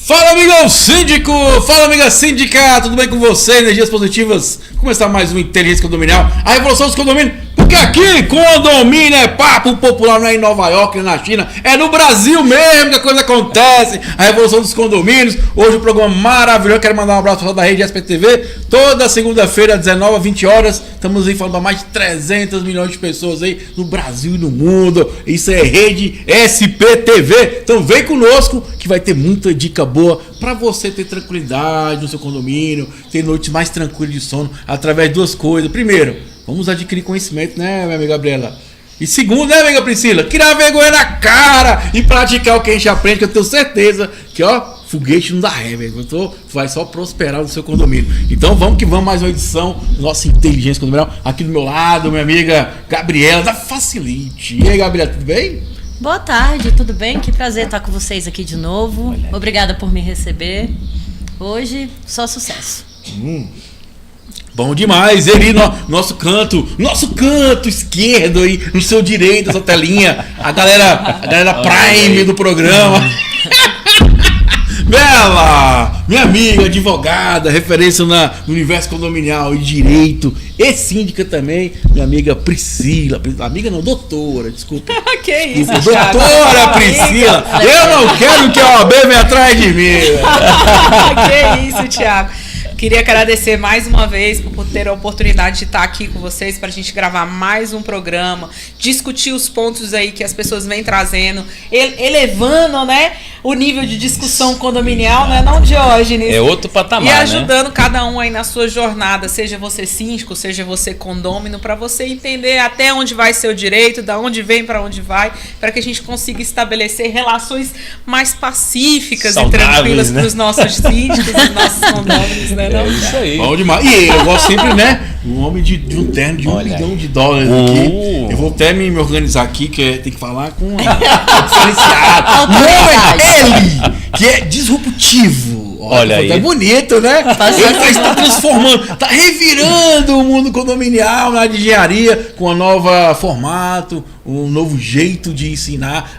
Fala, amigão síndico! Fala, amiga síndica! Tudo bem com você? Energias positivas. Começar mais um Inteligência Condominial. A revolução dos condomínios. Porque aqui, condomínio é papo popular, não é em Nova York, nem na China. É no Brasil mesmo que a coisa acontece. A revolução dos condomínios. Hoje um programa maravilhoso. Quero mandar um abraço para toda a rede SPTV. Toda segunda-feira, 19 a 20 horas. Estamos aí falando para mais de 300 milhões de pessoas aí no Brasil e no mundo. Isso é rede SPTV. Então vem conosco que vai ter muita dica boa para você ter tranquilidade no seu condomínio, ter noites mais tranquilas de sono através de duas coisas. Primeiro, vamos adquirir conhecimento, né, minha amiga Gabriela? E segundo, né, amiga Priscila? Criar vergonha na cara e praticar o que a gente aprende, que eu tenho certeza que, foguete não dá ré, velho. Vai só prosperar no seu condomínio. Então vamos que vamos, mais uma edição do nosso Inteligência Condominial. Aqui do meu lado, minha amiga Gabriela, da Facilite. E aí, Gabriela, tudo bem? Boa tarde, tudo bem? Que prazer estar com vocês aqui de novo. Obrigada por me receber. Hoje, só sucesso. Bom demais. Ele, nosso canto esquerdo aí, no seu direito, essa telinha. A galera Prime do programa. Bela, minha amiga, advogada, referência no universo condominial e direito, e síndica também, minha amiga Priscila. Amiga não, doutora, desculpa. Que isso, doutora Priscila. Eu não quero que a OAB venha atrás de mim. Que isso, Thiago. Queria agradecer mais uma vez por ter a oportunidade de estar aqui com vocês para a gente gravar mais um programa, discutir os pontos aí que as pessoas vêm trazendo, elevando, né, o nível de discussão condominial, né, não, Diógenes? É outro patamar, e ajudando, né? Cada um aí na sua jornada, seja você síndico, seja você condômino, para você entender até onde vai seu direito, da onde vem para onde vai, para que a gente consiga estabelecer relações mais pacíficas e tranquilas, né, para os nossos síndicos, os nossos condôminos, né? É isso aí. Bom demais. E eu gosto sempre, né? Um homem de um terno de $1 milhão aqui. Eu vou até me organizar aqui, que tem que falar com diferenciado. Ele, que é disruptivo. Olha aí. É bonito, né? Ele está transformando, está revirando o mundo condominial na engenharia com um novo formato, um novo jeito de ensinar,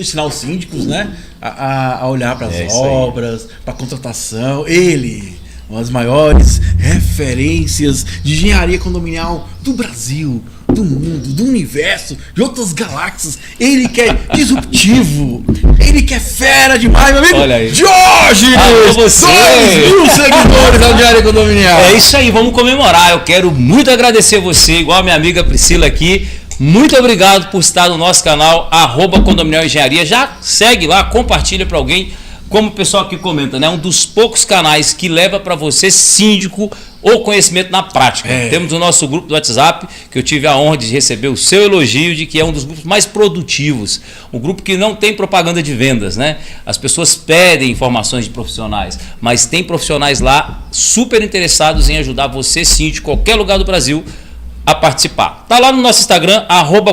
ensinar os síndicos, né? A olhar para as obras, para a contratação. Ele, uma das maiores referências de engenharia condominial do Brasil, do mundo, do universo, de outras galáxias. Ele que é disruptivo, ele que é fera demais, meu amigo. Olha aí. Diógenes! 2.000 seguidores da engenharia condominial. É isso aí, vamos comemorar. Eu quero muito agradecer você, igual a minha amiga Priscila aqui. Muito obrigado por estar no nosso canal, @Condominial Engenharia. Já segue lá, compartilha para alguém. Como o pessoal aqui comenta, né? Um dos poucos canais que leva para você, síndico, o conhecimento na prática. Temos o nosso grupo do WhatsApp, que eu tive a honra de receber o seu elogio de que é um dos grupos mais produtivos. Um grupo que não tem propaganda de vendas, né? As pessoas pedem informações de profissionais, mas tem profissionais lá super interessados em ajudar você, síndico, em qualquer lugar do Brasil, a participar. Tá lá no nosso Instagram,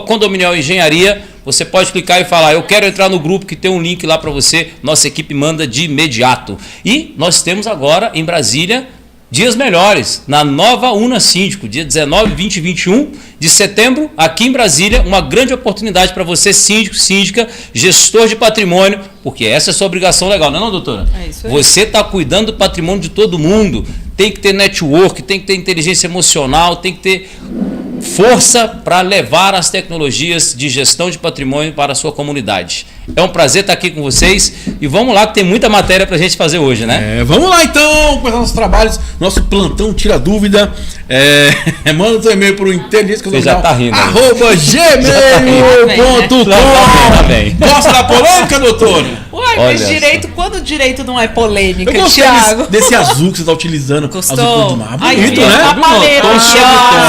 @Condominial Engenharia. Você pode clicar e falar, eu quero entrar no grupo, que tem um link lá para você. Nossa equipe manda de imediato. E nós temos agora em Brasília dias melhores, na nova Una Síndico, dia 19, 20 e 21 de setembro, aqui em Brasília, uma grande oportunidade para você, síndico, síndica, gestor de patrimônio, porque essa é a sua obrigação legal, não é, doutora? É isso aí. Você está cuidando do patrimônio de todo mundo, tem que ter network, tem que ter inteligência emocional, tem que ter força para levar as tecnologias de gestão de patrimônio para a sua comunidade. É um prazer estar aqui com vocês e vamos lá que tem muita matéria para a gente fazer hoje, né? Vamos lá então, começar nossos trabalhos, nosso plantão Tira Dúvida. Manda seu e-mail para o Inteligência Condominial, já tá rindo, @gmail.com. Gosta da polêmica, doutor? Uai, mas direito, quando o direito não é polêmica, eu gostei Thiago? desse azul que você está utilizando. Gostou? Azul cor de mar. Ai, bonito, né? A paleta.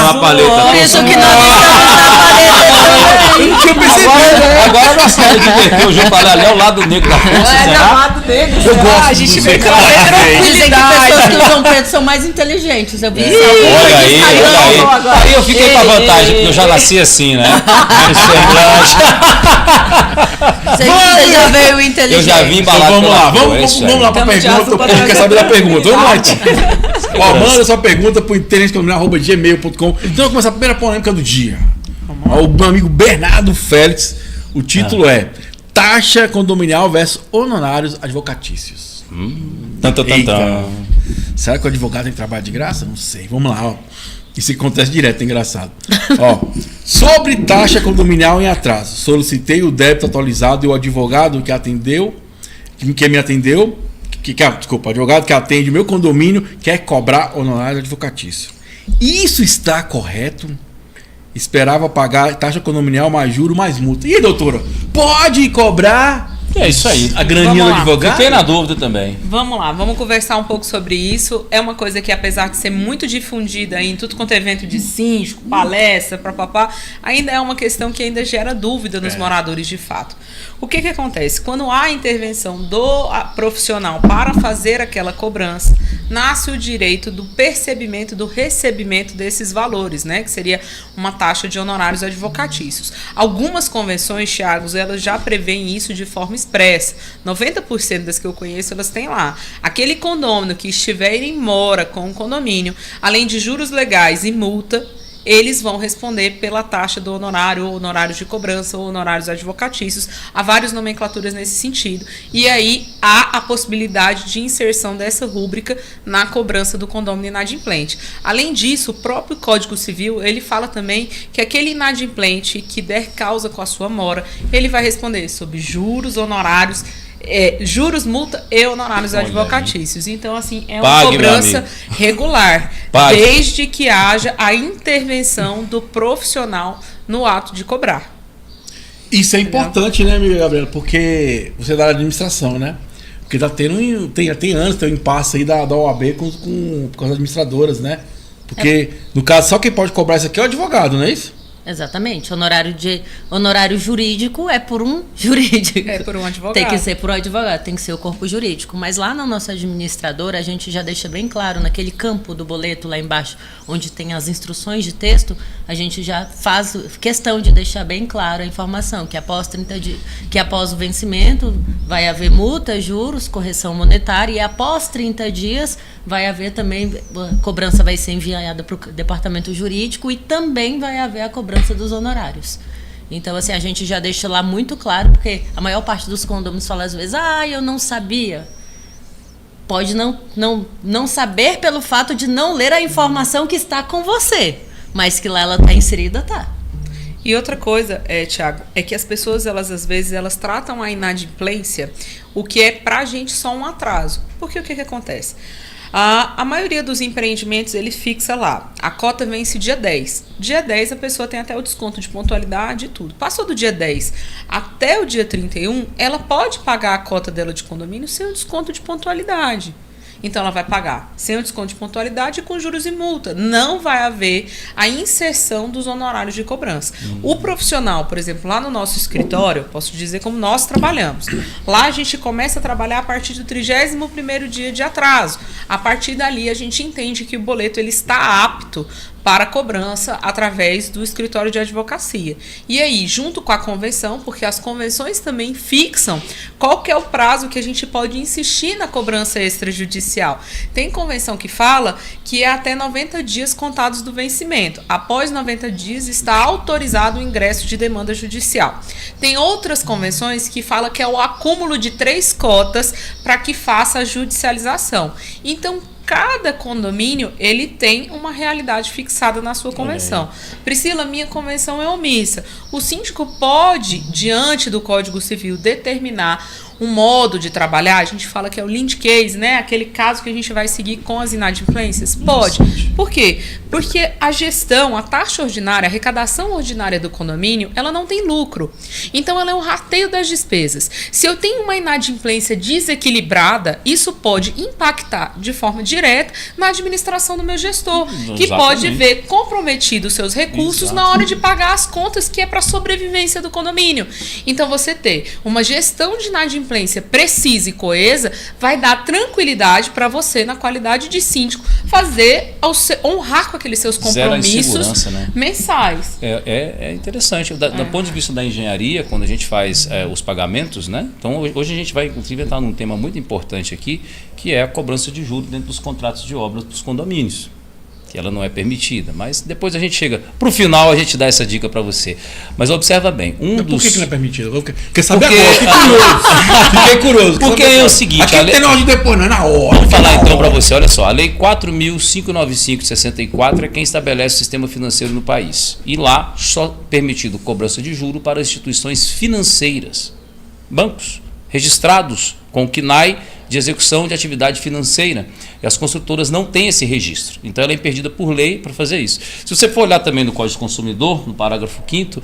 A paleta. Por isso que nós estamos na paleta. Agora nós temos que inverter o jogo para ali ao lado negro da força, será? lado negro. Eu gosto A gente disso. vai trazer Dizem que pessoas que usam preto são mais inteligentes. Eu vi isso. Olha aí. Aí eu fiquei com a vantagem, porque eu já nasci assim, né? Você já veio inteligente. Eu já vim embalado. Então, vamos lá, pela vamos lá para a pergunta. A gente quer saber da pergunta. Vamos lá. Manda sua pergunta para o inteligênciacondominial@gmail.com. Então, vamos começar a primeira polêmica do dia. O meu amigo Bernardo Félix. O título é taxa condominial versus honorários advocatícios. Eita. Será que o advogado tem que trabalhar de graça? Não sei. Vamos lá, ó. Isso acontece direto, é engraçado. Ó, sobre taxa condominial em atraso. Solicitei o débito atualizado e o advogado que atendeu, que me atendeu, desculpa, o advogado que atende o meu condomínio quer cobrar honorário advocatício. Isso está correto? Esperava pagar taxa condominial mais juro mais multa. E aí, doutora? Pode cobrar? É isso aí. A graninha do advogado? Fiquei na dúvida também. Vamos lá, vamos conversar um pouco sobre isso. É uma coisa que, apesar de ser muito difundida em tudo quanto é evento de síndico, palestra, papapá, ainda é uma questão que ainda gera dúvida nos moradores de fato. O que acontece? Quando há intervenção do profissional para fazer aquela cobrança, nasce o direito do percebimento, do recebimento desses valores, né? Que seria uma taxa de honorários advocatícios. Algumas convenções, Thiago, elas já prevêem isso de forma expressa. 90% das que eu conheço, elas têm lá. Aquele condômino que estiver em mora com o condomínio, além de juros legais e multa, eles vão responder pela taxa do honorário, ou honorários de cobrança, ou honorários advocatícios. Há várias nomenclaturas nesse sentido. E aí há a possibilidade de inserção dessa rúbrica na cobrança do condômino inadimplente. Além disso, o próprio Código Civil, ele fala também que aquele inadimplente que der causa com a sua mora, ele vai responder sobre juros, honorários, juros, multa e honorários advocatícios. Então, assim, é uma cobrança regular, desde que haja a intervenção do profissional no ato de cobrar. Isso é importante, né, amiga Gabriela? Porque você é da administração, né? Porque tá tendo, tem anos, tem um impasse aí da OAB com as administradoras, né? Porque, no caso, só quem pode cobrar isso aqui é o advogado, não é isso? Exatamente. Honorário jurídico é por um jurídico. É por um advogado. Tem que ser por um advogado, tem que ser o corpo jurídico. Mas lá na nossa administradora, a gente já deixa bem claro, naquele campo do boleto lá embaixo, onde tem as instruções de texto, a gente já faz questão de deixar bem claro a informação, que após 30 dias, que após o vencimento vai haver multa, juros, correção monetária, e após 30 dias vai haver também, a cobrança vai ser enviada para o departamento jurídico e também vai haver a cobrança dos honorários. Então, assim, a gente já deixa lá muito claro, porque a maior parte dos condôminos fala às vezes, eu não sabia. Pode não saber pelo fato de não ler a informação que está com você, mas que lá ela está inserida, tá. E outra coisa, Thiago, é que as pessoas, às vezes, elas tratam a inadimplência, o que é pra gente só um atraso. Porque o que acontece? A maioria dos empreendimentos, ele fixa lá. A cota vence dia 10. Dia 10 a pessoa tem até o desconto de pontualidade e tudo. Passou do dia 10 até o dia 31, ela pode pagar a cota dela de condomínio sem o desconto de pontualidade. Então, ela vai pagar sem o desconto de pontualidade e com juros e multa. Não vai haver a inserção dos honorários de cobrança. O profissional, por exemplo, lá no nosso escritório, posso dizer como nós trabalhamos. Lá a gente começa a trabalhar a partir do 31º dia de atraso. A partir dali, a gente entende que o boleto ele está apto para cobrança através do escritório de advocacia. E aí, junto com a convenção, porque as convenções também fixam qual que é o prazo que a gente pode insistir na cobrança extrajudicial. Tem convenção que fala que é até 90 dias contados do vencimento. Após 90 dias, está autorizado o ingresso de demanda judicial. Tem outras convenções que falam que é o acúmulo de 3 cotas para que faça a judicialização. Então, cada condomínio, ele tem uma realidade fixada na sua convenção. Priscila, minha convenção é omissa. O síndico pode, diante do Código Civil, determinar um modo de trabalhar. A gente fala que é o lead case, né? Aquele caso que a gente vai seguir com as inadimplências. Pode. Por quê? Porque a gestão, a taxa ordinária, a arrecadação ordinária do condomínio, ela não tem lucro. Então, ela é um rateio das despesas. Se eu tenho uma inadimplência desequilibrada, isso pode impactar de forma direta na administração do meu gestor, que pode ver comprometido os seus recursos na hora de pagar as contas que é para a sobrevivência do condomínio. Então, você ter uma gestão de inadimplência precisa e coesa vai dar tranquilidade para você, na qualidade de síndico, fazer, honrar com aqueles seus compromissos, né, mensais. É interessante. Do ponto de vista da engenharia, quando a gente faz os pagamentos, né? Então, hoje a gente vai, inclusive, entrar num tema muito importante aqui, que é a cobrança de juros dentro dos contratos de obras dos condomínios. que ela não é permitida. Mas depois a gente chega. Para o final a gente dá essa dica para você. Mas observa bem. Por que não é permitido? Quer saber Porque... agora? Fiquei curioso. Porque é o seguinte... Aqui não tem na hora de depois, não é na hora. Vamos falar então para você. Olha só. A Lei 4.595/64 é quem estabelece o sistema financeiro no país. E lá só permitido cobrança de juro para instituições financeiras. Bancos registrados com o CNAE de execução de atividade financeira. E as construtoras não têm esse registro. Então ela é impedida por lei para fazer isso. Se você for olhar também no Código do Consumidor, no parágrafo 5º,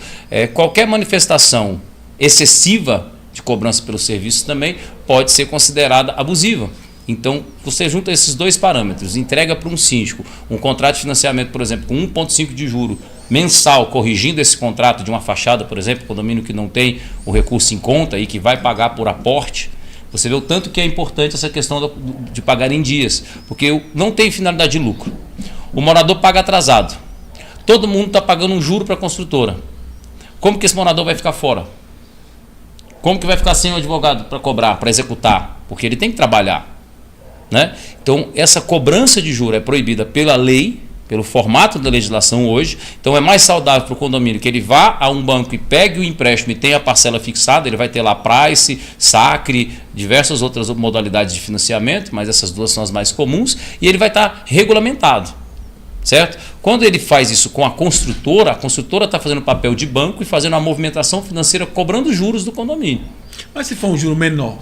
qualquer manifestação excessiva de cobrança pelos serviços também pode ser considerada abusiva. Então, você junta esses dois parâmetros, entrega para um síndico um contrato de financiamento, por exemplo, com 1,5 de juro mensal, corrigindo esse contrato de uma fachada, por exemplo, condomínio que não tem o recurso em conta e que vai pagar por aporte. Você vê o tanto que é importante essa questão de pagar em dias, porque não tem finalidade de lucro. O morador paga atrasado. Todo mundo está pagando um juro para a construtora. Como que esse morador vai ficar fora? Como que vai ficar sem o advogado para cobrar, para executar? Porque ele tem que trabalhar, né? Então, essa cobrança de juro é proibida pela lei, pelo formato da legislação hoje. Então é mais saudável para o condomínio que ele vá a um banco e pegue o empréstimo e tenha a parcela fixada. Ele vai ter lá Price, Sacre, diversas outras modalidades de financiamento, mas essas duas são as mais comuns, e ele vai estar regulamentado, certo? Quando ele faz isso com a construtora está fazendo o papel de banco e fazendo a movimentação financeira, cobrando juros do condomínio. Mas se for um juro menor?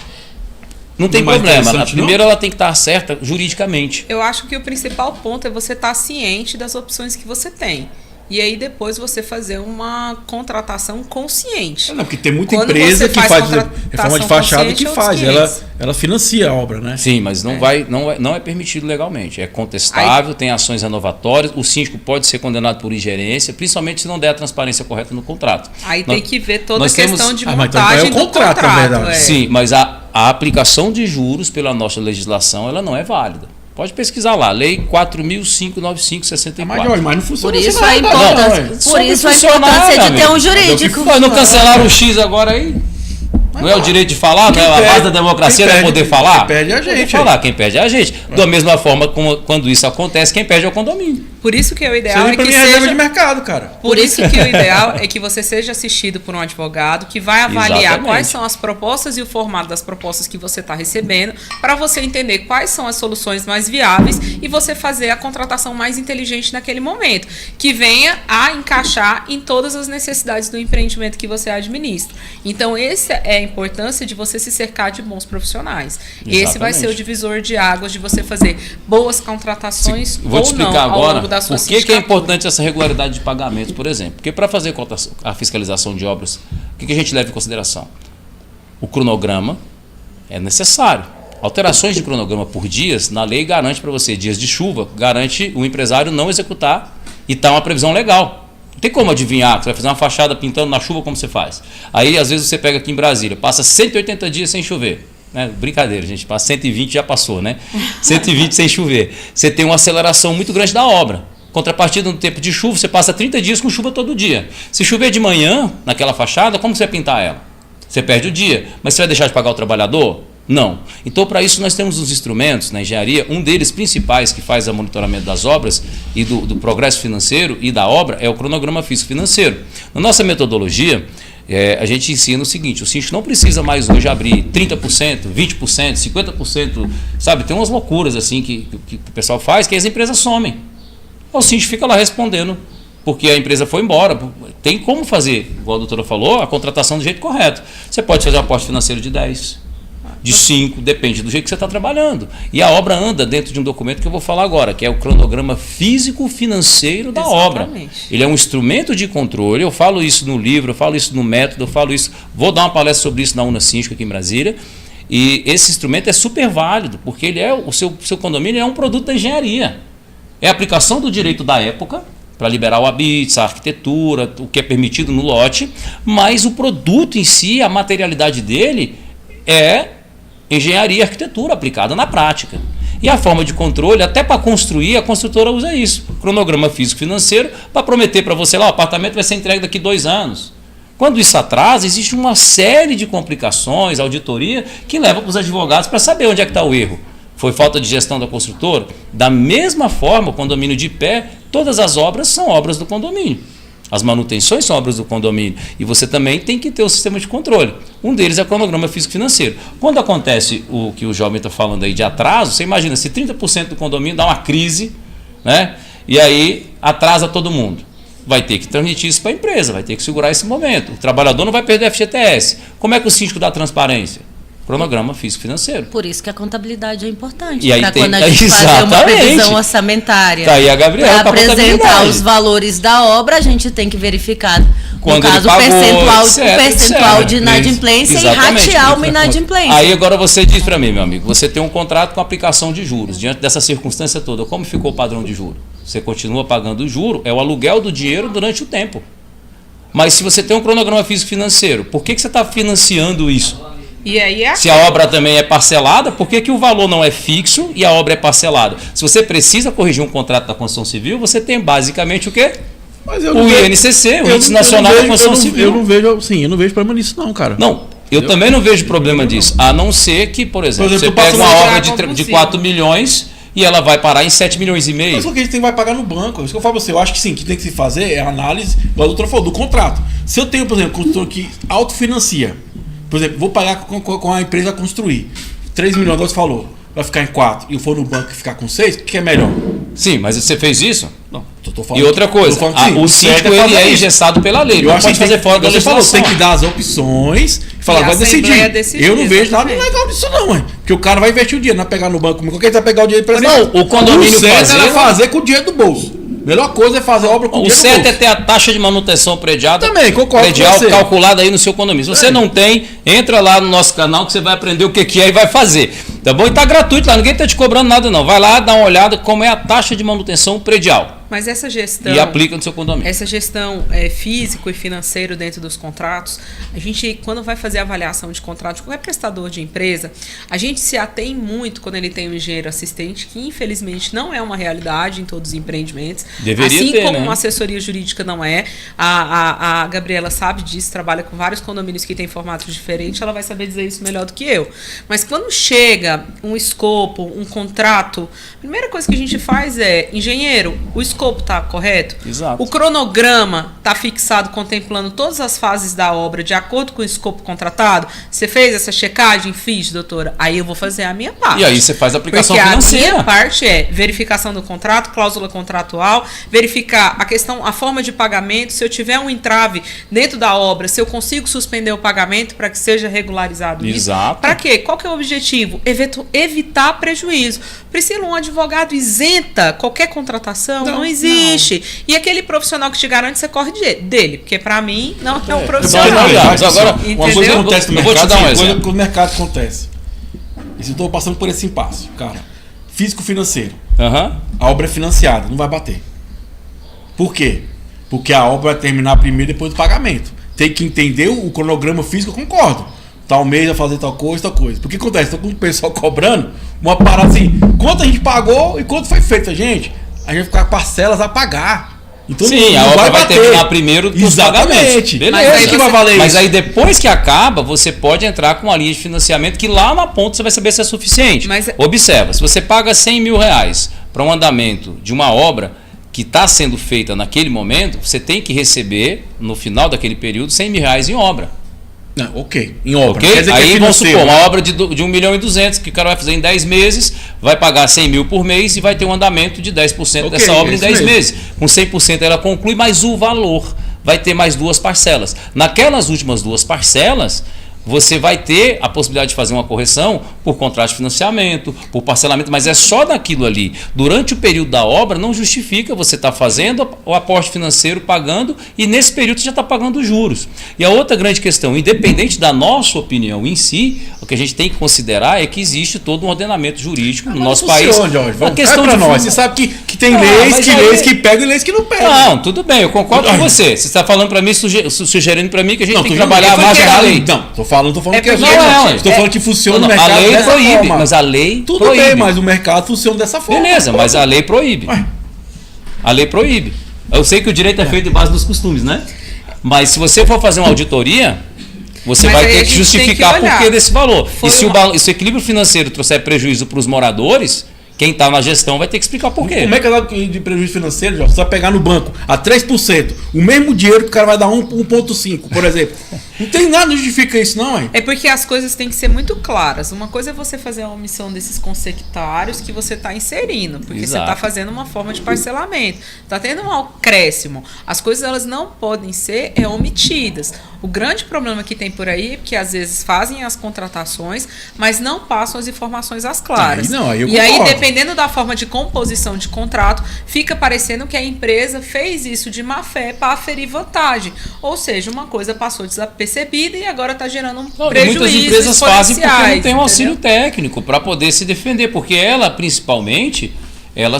Não tem Não é mais problema. interessante, Primeiro não? ela tem que estar certa juridicamente. Eu acho que o principal ponto é você estar ciente das opções que você tem. E aí depois você fazer uma contratação consciente. Não, porque tem muita Quando empresa você que faz faz contratação reforma de fachada consciente, que é outros faz. 500. Ela financia a obra, né? Sim, mas não é permitido legalmente. É contestável, tem ações renovatórias. O síndico pode ser condenado por ingerência, principalmente se não der a transparência correta no contrato. Aí tem que ver toda a nós questão temos- de mas então montagem é o do contrato, na verdade. Sim, mas a aplicação de juros pela nossa legislação ela não é válida. Pode pesquisar lá, Lei 4.595/64. Mas não funciona Por isso assim, a não, importância, não, por Sobre isso a funcionar, importância de meu ter um amigo. jurídico. Mas não cancelaram o X agora aí? Não é o direito de falar? Não é a base da democracia não é poder falar? Quem perde é a Poder gente. falar, quem perde é a gente. Da mesma forma, quando isso acontece, quem perde é o condomínio. Por isso que o ideal Isso aí é pra que mim é reserva seja... de mercado, cara. Por isso que o ideal é que você seja assistido por um advogado que vai avaliar Exatamente. quais são as propostas e o formato das propostas que você está recebendo, para você entender quais são as soluções mais viáveis e você fazer a contratação mais inteligente naquele momento, que venha a encaixar em todas as necessidades do empreendimento que você administra. Então, essa é a importância de você se cercar de bons profissionais. Esse vai ser o divisor de águas de você fazer boas contratações Vou te ou não explicar ao agora longo da sua por que é sindicatura. importante essa regularidade de pagamento, por exemplo. Porque para fazer a fiscalização de obras, o que a gente leva em consideração? O cronograma é necessário. Alterações de cronograma por dias, na lei garante para você dias de chuva, garante o empresário não executar e está uma previsão legal. Não tem como adivinhar que você vai fazer uma fachada pintando na chuva como você faz. Aí, às vezes, você pega aqui em Brasília, passa 180 dias sem chover. Né? Brincadeira, gente, passa 120 já passou, né? 120 sem chover. Você tem uma aceleração muito grande da obra. Contrapartida no tempo de chuva, você passa 30 dias com chuva todo dia. Se chover de manhã, naquela fachada, como você vai pintar ela? Você perde o dia. Mas você vai deixar de pagar o trabalhador? Não. Então, para isso, nós temos os instrumentos na engenharia, um deles principais que faz o monitoramento das obras e do progresso financeiro e da obra é o cronograma físico-financeiro. Na nossa metodologia, a gente ensina o seguinte: o síndico não precisa mais hoje abrir 30%, 20%, 50%, sabe? Tem umas loucuras assim que o pessoal faz que as empresas somem. O síndico fica lá respondendo porque a empresa foi embora. Tem como fazer, igual a doutora falou, a contratação do jeito correto. Você pode fazer um aporte financeiro de 10%, de 5%, depende do jeito que você está trabalhando. E a obra anda dentro de um documento que eu vou falar agora, que é o cronograma físico-financeiro da obra. Ele é um instrumento de controle, eu falo isso no livro, eu falo isso no método, eu falo isso, vou dar uma palestra sobre isso na Unasíndica aqui em Brasília, e esse instrumento é super válido, porque ele é o seu condomínio é um produto da engenharia. É a aplicação do direito da época, para liberar o habite, a arquitetura, o que é permitido no lote, mas o produto em si, a materialidade dele é engenharia e arquitetura aplicada na prática. E a forma de controle, até para construir, a construtora usa isso. Cronograma físico-financeiro, para prometer para você lá, o apartamento vai ser entregue daqui 2 anos. Quando isso atrasa, existe uma série de complicações, auditoria, que leva para os advogados para saber onde é que está o erro. Foi falta de gestão da construtora? Da mesma forma, o condomínio de pé, todas as obras são obras do condomínio. As manutenções são obras do condomínio. E você também tem que ter o sistema de controle. Um deles é o cronograma físico-financeiro. Quando acontece o que o jovem está falando aí de atraso, você imagina se 30% do condomínio dá uma crise, né? E aí atrasa todo mundo. Vai ter que transmitir isso para a empresa, vai ter que segurar esse momento. O trabalhador não vai perder FGTS. Como é que o síndico dá transparência? Cronograma físico-financeiro. Por isso que a contabilidade é importante. E aí para tem, quando a gente fazer uma previsão orçamentária. Tá aí a Gabriela para apresentar os valores da obra, a gente tem que verificar, quando no caso, pagou, o percentual de inadimplência e ratear uma inadimplência. Aí agora você diz para mim, meu amigo, você tem um contrato com aplicação de juros. Diante dessa circunstância toda, como ficou o padrão de juros? Você continua pagando o juro, é o aluguel do dinheiro durante o tempo. Mas se você tem um cronograma físico-financeiro, por que você está financiando isso? E aí se a obra também é parcelada, por que o valor não é fixo e a obra é parcelada? Se você precisa corrigir um contrato da construção civil, você tem basicamente o quê? O INCC, o Índice Nacional da Construção Civil. Eu não vejo problema nisso não, cara. Não, eu também não vejo problema disso. A não ser que, por exemplo, você pega uma obra de 4 milhões e ela vai parar em 7 milhões e meio. Mas o que a gente vai pagar no banco. Isso que eu falo pra você. Eu acho que sim, que tem que se fazer é a análise, o doutor falou, do contrato. Se eu tenho, por exemplo, um construtor que autofinancia, por exemplo, vou pagar com a empresa a construir. 3 milhões, você falou, vai ficar em 4 e eu for no banco e ficar com 6, o que é melhor? Sim, mas você fez isso? Não, tô falando. E outra coisa, o síndico ele é engessado pela lei, não pode fazer fora da legislação. Você tem que dar as opções e falar, vai decidir. Eu não vejo nada legal disso não, mãe. Porque o cara vai investir o dinheiro, não vai pegar no banco, qualquer vai pegar o dinheiro emprestado. Não, o condomínio fazer com o dinheiro do bolso. Melhor coisa é fazer obra com dinheiro do bolso. O certo é ter a taxa de manutenção predial com calculada aí no seu condomínio. Se você não tem, entra lá no nosso canal que você vai aprender o que é e vai fazer. Tá bom? E tá gratuito lá, ninguém tá te cobrando nada não. Vai lá, dá uma olhada como é a taxa de manutenção predial. Mas essa gestão... E aplica no seu condomínio. Essa gestão físico e financeiro dentro dos contratos, a gente, quando vai fazer a avaliação de contrato de qualquer prestador de empresa, a gente se atém muito quando ele tem um engenheiro assistente, que infelizmente não é uma realidade em todos os empreendimentos. Deveria assim ter, como né? uma assessoria jurídica não é. A Gabriela sabe disso, trabalha com vários condomínios que têm formatos diferentes, ela vai saber dizer isso melhor do que eu. Mas quando chega um escopo, um contrato, a primeira coisa que a gente faz é, engenheiro, o escopo está correto? Exato. O cronograma está fixado contemplando todas as fases da obra de acordo com o escopo contratado? Você fez essa checagem? Fiz, doutora. Aí eu vou fazer a minha parte. E aí você faz a aplicação porque financeira. A minha parte é verificação do contrato, cláusula contratual, verificar a questão, a forma de pagamento, se eu tiver um entrave dentro da obra, se eu consigo suspender o pagamento para que seja regularizado isso. Exato. Para quê? Qual que é o objetivo? Evitar prejuízo. Priscila, um advogado isenta qualquer contratação? Não existe. Não. E aquele profissional que te garante, você corre dele. Porque para mim, não é um profissional. Agora, uma coisa que acontece no mercado, vou te dar um exemplo. Coisa que o mercado acontece. E se eu estou passando por esse impasse, cara, físico-financeiro. A obra é financiada, não vai bater. Por quê? Porque a obra vai terminar primeiro depois do pagamento. Tem que entender o cronograma físico, eu concordo. Tal mês vai fazer tal coisa. Porque acontece? Estou com o pessoal cobrando uma parada assim, quanto a gente pagou e quanto foi feito, gente? A gente vai ficar parcelas a pagar. Então, sim, a obra vai terminar primeiro dos pagamentos. Beleza. Mas aí que vai valer Mas aí depois que acaba, você pode entrar com uma linha de financiamento que lá na ponta você vai saber se é suficiente. Observa, se você paga 100 mil reais para um andamento de uma obra que está sendo feita naquele momento, você tem que receber, no final daquele período, 100 mil reais em obra. Não, ok, em obra. Okay? Aí vamos supor, uma obra de 1 milhão e 200 que o cara vai fazer em 10 meses, vai pagar 100 mil por mês e vai ter um andamento de 10% dessa obra em 10 meses. Com 100% ela conclui, mas o valor vai ter mais 2 parcelas. Naquelas últimas 2 parcelas, você vai ter a possibilidade de fazer uma correção por contrato de financiamento, por parcelamento, mas é só daquilo ali. Durante o período da obra, não justifica você estar fazendo o aporte financeiro, pagando, e nesse período você já está pagando os juros. E a outra grande questão, independente da nossa opinião em si, o que a gente tem que considerar é que existe todo um ordenamento jurídico no nosso país. Jorge, a questão de nós. Você sabe que tem leis que pegam e leis que não pegam. Não, tudo bem, eu concordo com você. Você está falando para mim, sugerindo para mim que a gente tem que trabalhar a margem da lei. Não, estou falando que estou falando que funciona no mercado. A lei proíbe, mas a lei tudo proíbe. Bem, mas o mercado funciona dessa forma. Beleza, mas a lei proíbe. A lei proíbe. Eu sei que o direito é feito em base dos costumes, né? Mas se você for fazer uma auditoria, Você Mas vai aí ter a que gente justificar tem que por que olhar. desse valor. Foi E se uma- se o equilíbrio financeiro trouxer prejuízo para os moradores, quem está na gestão vai ter que explicar por quê. Como é que é dado de prejuízo financeiro, Jorge? Você vai pegar no banco a 3%, o mesmo dinheiro que o cara vai dar 1,5%, por exemplo. Não tem nada que justifica isso, não, hein? É porque as coisas têm que ser muito claras. Uma coisa é você fazer a omissão desses consectários que você está inserindo, porque você Exato. está fazendo uma forma de parcelamento. Está tendo um acréscimo. As coisas elas não podem ser omitidas. O grande problema que tem por aí é que às vezes fazem as contratações, mas não passam as informações às claras. Aí eu E aí, concordo. dependendo da forma de composição de contrato, fica parecendo que a empresa fez isso de má fé para aferir vantagem. Ou seja, uma coisa passou desapercebida e agora está gerando um Não, e prejuízo. muitas empresas fazem porque não tem um entendeu? auxílio técnico para poder se defender, porque ela, principalmente, ela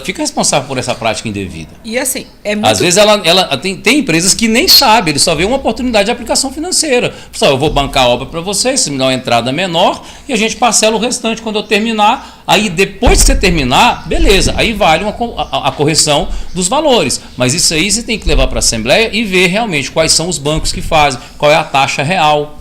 fica responsável por essa prática indevida. E assim, é muito. Às vezes ela tem empresas que nem sabem, ele só vê uma oportunidade de aplicação financeira. Pessoal, eu vou bancar a obra para vocês, você me dá uma entrada menor e a gente parcela o restante quando eu terminar. Aí depois que você terminar, beleza, aí vale a correção dos valores. Mas isso aí você tem que levar para a Assembleia e ver realmente quais são os bancos que fazem, qual é a taxa real.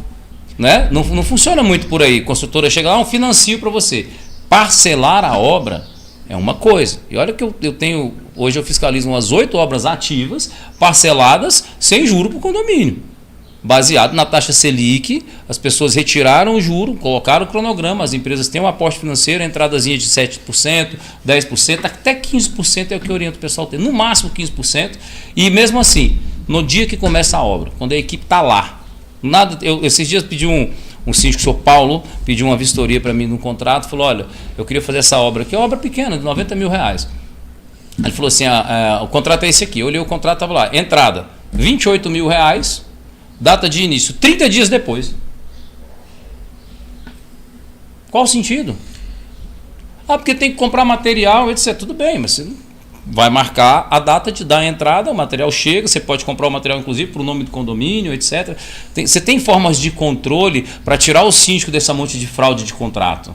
Né? Não funciona muito por aí. A construtora chega lá, financio para você. Parcelar a obra é uma coisa. E olha que eu tenho, hoje eu fiscalizo umas 8 obras ativas, parceladas, sem juro para o condomínio. Baseado na taxa Selic, as pessoas retiraram o juro, colocaram o cronograma, as empresas têm um aporte financeiro, entradazinha de 7%, 10%, até 15% é o que orienta o pessoal a ter, no máximo 15%. E mesmo assim, no dia que começa a obra, quando a equipe está lá, esses dias pedi um síndico, o senhor Paulo, pediu uma vistoria para mim no contrato, falou, olha, eu queria fazer essa obra aqui, é uma obra pequena, de R$90 mil. Ele falou assim, o contrato é esse aqui. Eu olhei o contrato, estava lá, entrada, R$28 mil, data de início, 30 dias depois. Qual o sentido? Porque tem que comprar material, etc. Tudo bem, mas você vai marcar a data de dar a entrada, o material chega, você pode comprar o material inclusive para o nome do condomínio, etc. Você tem formas de controle para tirar o síndico dessa monte de fraude de contrato.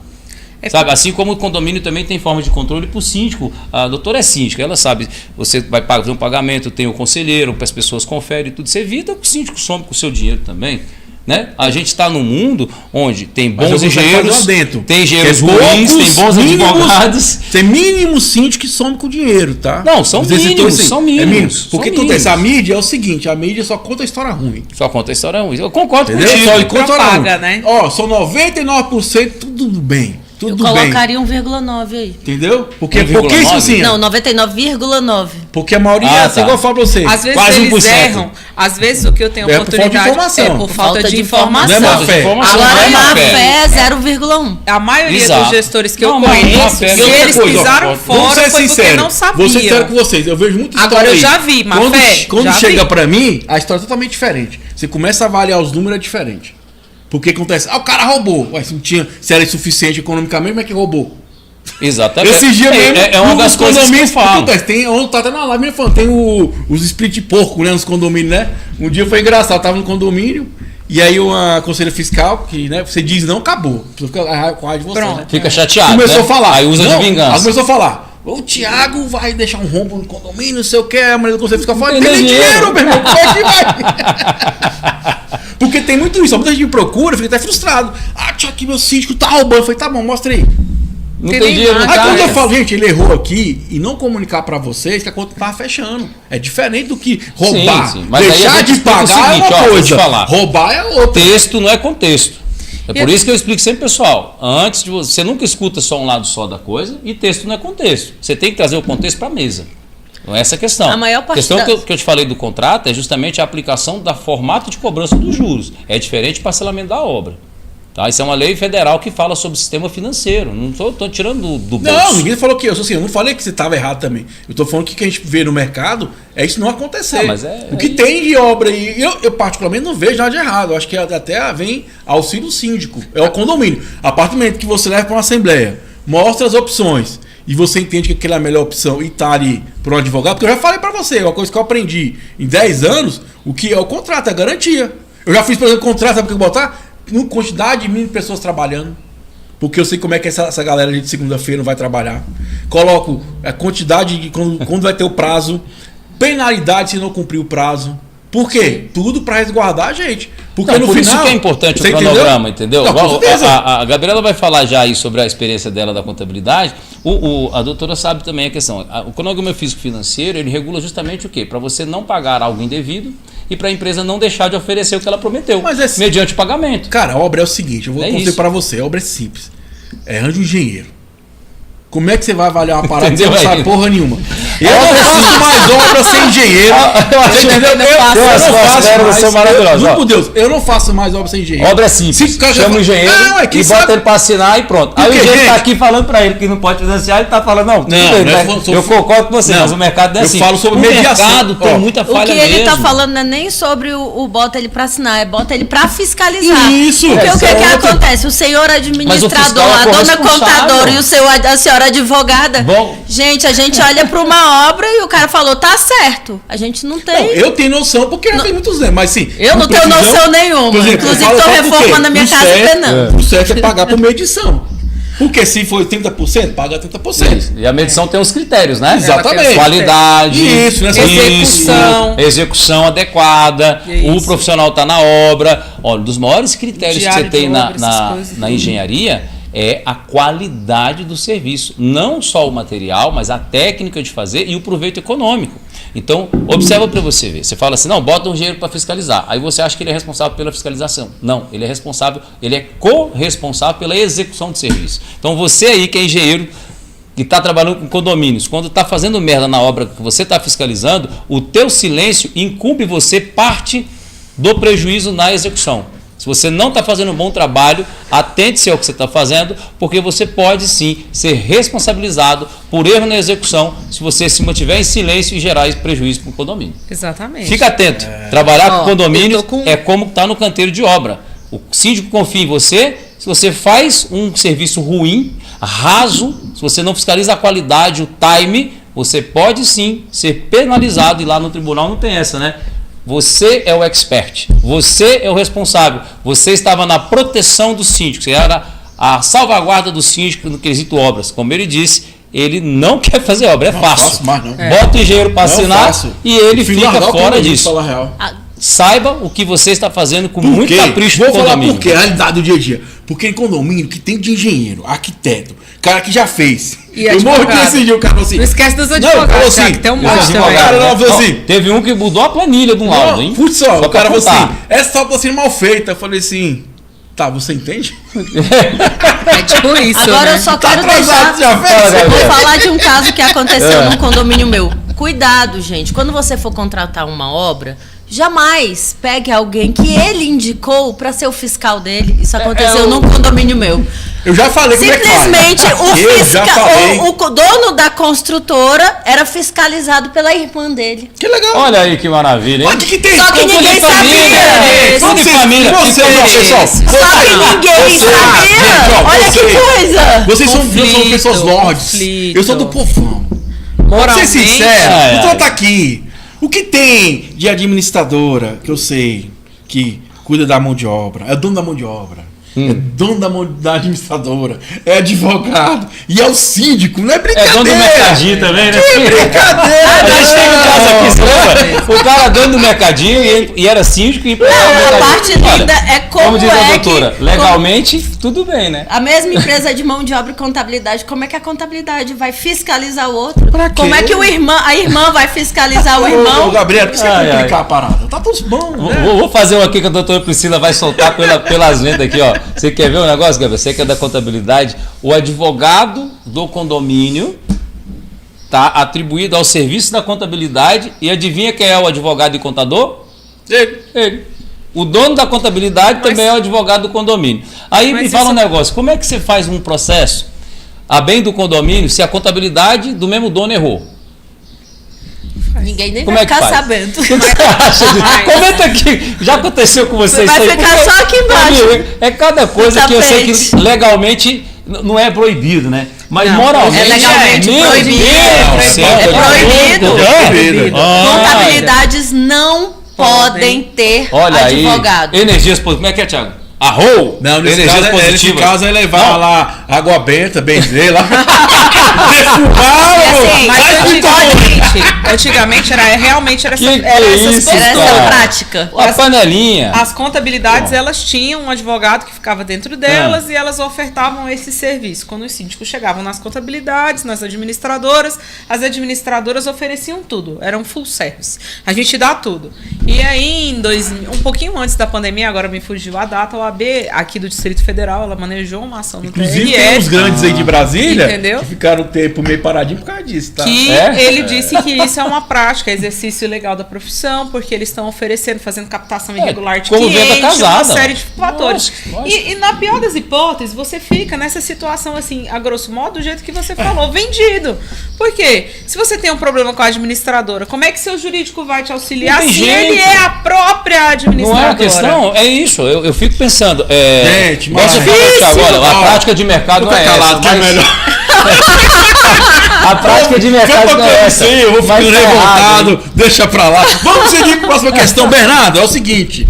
Sabe? Assim como o condomínio também tem forma de controle para o síndico. A doutora é síndica, ela sabe, você vai fazer um pagamento, tem o conselheiro, as pessoas conferem tudo, você evita que o síndico some com o seu dinheiro também. Né? A gente está num mundo onde tem bons engenheiros, tem engenheiros ruins, tem bons advogados. Tem mínimo síndico que some com dinheiro, tá? Não, são mínimos, são mínimos. Porque acontece, a mídia é o seguinte, a mídia só conta a história ruim. Só conta a história ruim. Eu concordo Entendeu? contigo. Só conta a história ruim. né? Ó, são 99%, tudo bem. Eu Tudo bem. colocaria 1,9 aí. Entendeu? Porque 1,9? isso assim. Não, 99,9. Porque a maioria é assim, tá. igual eu falo pra você. Às vezes Quase eles 1%. erram, às vezes o que eu tenho É por falta de oportunidade informação. é por falta de informação. Não é má fé. Agora, não má é fé. fé é 0,1. A maioria Exato. dos gestores que Não, eu mas má conheço, fé, se outra eles coisa, ó, pisaram vamos fora ser foi porque sinceros. não Vou ser sincero com sabiam. vocês. Eu vejo muita Agora história eu aí. já vi, má Quando, fé, quando já chega vi. pra mim, a história é totalmente diferente. Você começa a avaliar os números, é diferente. Porque acontece, o cara roubou. Ué, se era insuficiente economicamente, como é que roubou? Exatamente. Esse dia mesmo, é uma das coisas que eu falo. Acontece, tá até na live falando, tem os split de porco, né, nos condomínios, né? Um dia foi engraçado, eu tava no condomínio, e aí uma conselheira fiscal, que, né, você diz não, acabou. Você fica com raiva de você, Pronto. né? Fica chateado. Começou né? a falar. Aí usa não, de vingança. Aí começou a falar. O Thiago vai deixar um rombo no condomínio, não sei o que, a mulher do conselho fiscal fala, Tem tem nem dinheiro. dinheiro, meu irmão, como é que vai? Porque tem muito isso, muita gente me procura, fica até frustrado. Thiago, aqui meu síndico tá roubando. Eu falei, tá bom, mostra aí. Não Tem tem dinheiro no nada. Aí quando eu caixa. falo, gente, ele errou aqui e não comunicar pra vocês que a conta tava fechando. É diferente do que roubar. Sim, mas aí a Deixar gente de explica o pagar seguinte, é ó, uma vou te coisa. falar. Roubar é outra. Texto não é contexto. É por E- isso que eu explico sempre, pessoal, antes de você nunca escuta só um lado só da coisa, e texto não é contexto. Você tem que trazer o contexto para a mesa. Não é essa a questão. A maior parte questão das- que eu te falei do contrato é justamente a aplicação da formato de cobrança dos juros. É diferente do parcelamento da obra. Tá? Isso é uma lei federal que fala sobre o sistema financeiro. Não estou tirando do bolso. Não, ninguém falou que eu sou assim, eu não falei que você estava errado também. Eu tô falando que o que a gente vê no mercado é isso não acontecer. Ah, mas é- o que tem de obra aí, eu particularmente não vejo nada de errado. Eu acho que até vem auxílio síndico. É o condomínio. A partir do momento que você leva para uma assembleia, mostra as opções e você entende que aquela é a melhor opção e tá ali para um advogado, porque eu já falei para você, uma coisa que eu aprendi em 10 anos, o que é o contrato, é a garantia. Eu já fiz, por exemplo, contrato, sabe o que eu vou botar? Uma quantidade mínima de pessoas trabalhando. Porque eu sei como é que essa galera de segunda-feira não vai trabalhar. Coloco a quantidade de quando vai ter o prazo, penalidade se não cumprir o prazo. Por quê? Tudo para resguardar a gente. Porque Não, no por final, isso que é importante o você cronograma, entendeu? Não, com Igual certeza. a Gabriela vai falar já aí sobre a experiência dela da contabilidade. A doutora sabe também a questão. O cronograma físico-financeiro, ele regula justamente o quê? Para você não pagar algo indevido e para a empresa não deixar de oferecer o que ela prometeu, Mas é- mediante o pagamento. Cara, a obra é o seguinte, eu vou É contar isso. pra você, a obra é simples. Arranja um engenheiro. Como é que você vai avaliar uma parada que você Entendeu não aí? sabe porra nenhuma? Eu não faço mais obra sem engenheiro. Você entendeu? eu não faço. Eu não As faço considerações são maravilhosas, Juro ó. por Deus, eu não faço mais obra sem engenheiro. Obra é simples. Se o cara já Chama o fala- engenheiro Ah, ué, quem e bota sabe? ele para assinar e pronto. Aí o Porque, engenheiro está gente- aqui falando para ele que não pode financiar, ele está falando, não, tudo bem, não é né? sobre- Eu concordo com você, Não, mas o mercado é eu assim. falo sobre o mediação. mercado tem Ó, muita O falha que ele tá mesmo. falando não é nem sobre o bota ele para assinar, é bota ele para fiscalizar. Isso. Porque o que, Essa que é outra. acontece? O senhor administrador, fiscal é a dona corresponsável. contadora e a senhora advogada. Bom. Gente, a gente olha para uma obra e o cara falou, tá certo. A gente não tem. Não, eu tenho noção porque já tem muitos anos, mas sim. Eu não tenho precisamos- noção nenhuma. Por exemplo, Inclusive, eu falo tô só porque reformando a minha o casa certo- penando. O certo é pagar por medição. Porque se for 30%, paga 30%. E a medição tem os critérios, né? Exatamente. Qualidade, Isso, né? Execução. execução adequada, Isso. o profissional está na obra. Olha, um dos maiores critérios que Diário você tem de obra, essas coisas. na engenharia é a qualidade do serviço. Não só o material, mas a técnica de fazer e o proveito econômico. Então, observa para você ver. Você fala assim, não, bota um engenheiro para fiscalizar. Aí você acha que ele é responsável pela fiscalização. Não, ele é responsável, ele é corresponsável pela execução de serviço. Então, você aí que é engenheiro, que está trabalhando com condomínios, quando está fazendo merda na obra que você está fiscalizando, o teu silêncio incumbe você parte do prejuízo na execução. Se você não está fazendo um bom trabalho, atente-se ao que você está fazendo, porque você pode sim ser responsabilizado por erro na execução se você se mantiver em silêncio e gerar esse prejuízo para o condomínio. Exatamente. Fica atento. Trabalhar Ó, com condomínio eu tô com- é como estar no canteiro de obra. O síndico confia em você. Se você faz um serviço ruim, raso, se você não fiscaliza a qualidade, o time, você pode sim ser penalizado. E lá no tribunal não tem essa, né? Você é o expert, você é o responsável, você estava na proteção do síndico, você era a salvaguarda do síndico no quesito obras. Como ele disse, ele não quer fazer obra, é Não fácil. faço mais, não. Bota o engenheiro para Não assinar faço. e ele Prefiro fica largar o fora condomínio, disso. falar a real. Saiba o que você está fazendo com Por muito quê? capricho Vou no falar condomínio. por quê, a realidade do dia a dia. Porque em condomínio que tem de engenheiro, arquiteto, cara que já fez. E eu morro de advogado. decidir, o cara falou assim. Não esquece dos Não, advogados, falou Thiago, assim, tem um os monte advogados, também. não, falou assim. Teve um que mudou a planilha de um laudo, hein? Putz, ó, Só o cara pra falou assim, contar. essa só tá sendo mal feita. Eu falei assim, tá, você entende? É tipo isso, Agora né? eu só Tá quero atrasado, deixar. já fez? Vou falar de um caso que aconteceu num condomínio meu. Cuidado, gente. Quando você for contratar uma obra, jamais pegue alguém que ele indicou para ser o fiscal dele. Isso aconteceu num condomínio meu. Eu já falei como é que faz. Simplesmente Eu já falei. o dono da construtora era fiscalizado pela irmã dele. Que legal. Olha aí que maravilha, Olha hein? o que tem. Só que Tudo ninguém em família, sabia. tudo em Você- família. você- Então, não, pessoal, Só que ninguém Você- sabia. gente, ó, Olha você- que coisa. Vocês são Conflito, pessoas lords. conflito. Eu sou do povão. Pra ser Moralmente, sincero, Ai, o Tom ai. tá aqui. O que tem de administradora, que eu sei, que cuida da mão de obra, é dono da mão de obra, é dono da administradora, é advogado e é o síndico, não é É brincadeira. dono do mercadinho também, né? Que brincadeira! A gente tem um caso aqui, você lembra? O cara dono do mercadinho e era síndico e empregado no Não, a mercadinho. parte Olha, linda é como diz a é doutora, que- legalmente, tudo bem, né? A mesma empresa de mão de obra e contabilidade, como é que a contabilidade vai fiscalizar o outro? Pra quê? Como é que a irmã vai fiscalizar o Ô, irmão? Gabriel, por que você Ai, quer complicar ai. a parada? Tá tudo bom, né? Vou fazer um aqui que a doutora Priscila vai soltar pelas ventas aqui, ó. Você quer ver um negócio, Gabriel? Você que é da contabilidade, o advogado do condomínio está atribuído ao serviço da contabilidade e adivinha quem é o advogado e contador? Ele. O dono da contabilidade também é o advogado do condomínio. Aí Mas me fala isso- um negócio, como é que você faz um processo a bem do condomínio se a contabilidade do mesmo dono errou? Ninguém nem Como vai é que ficar faz? sabendo. O que você acha disso? Comenta aqui. Já aconteceu com vocês Vai isso aí? ficar só aqui embaixo. Amigo, é cada coisa No que eu sei tapete. que legalmente não é proibido, né? Mas Não, moralmente é legalmente meu proibido. Deus do céu, É tá proibido. louco? É É? proibido. Contabilidades não podem ter Olha advogado. aí, energias positivas. Como é que é, Thiago? Arrou! Não, nesse energias caso é levar Não. lá água benta, benzer lá. E Defumar, assim, Mas pode- antigamente, Antigamente realmente era Que essa, que era é essas isso, Era essa cara? a prática. A panelinha. As contabilidades, elas tinham um advogado que ficava dentro delas e elas ofertavam esse serviço. Quando os síndicos chegavam nas contabilidades, nas administradoras, as administradoras ofereciam tudo. Era um full service. A gente dá tudo. E aí, um pouquinho antes da pandemia, agora me fugiu a data, a OAB aqui do Distrito Federal, ela manejou uma ação no Inclusive, TRF. tem uns grandes aí de Brasília Entendeu? que ficaram o tempo meio paradinho por causa disso, tá? Que É? ele disse que isso é uma prática, exercício ilegal da profissão, porque eles estão oferecendo, fazendo captação irregular de como venda cliente, uma casada. série de fatores. Lógico. E na pior das hipóteses, você fica nessa situação assim, a grosso modo, do jeito que você falou, vendido. Por quê? Se você tem um problema com a administradora, como é que seu jurídico vai te auxiliar Não tem se jeito. ele é a própria administradora? Não é a questão, é isso. Eu fico pensando. Gente, igual mas você falou, difícil. Thiago, olha, a Ó, prática de mercado não Fica é calado, essa. que é mas melhor. A prática de mercado não é essa. Eu vou mas ficando tá errado, revoltado, deixa pra lá. Vamos seguir para a próxima questão. Bernardo, é o seguinte.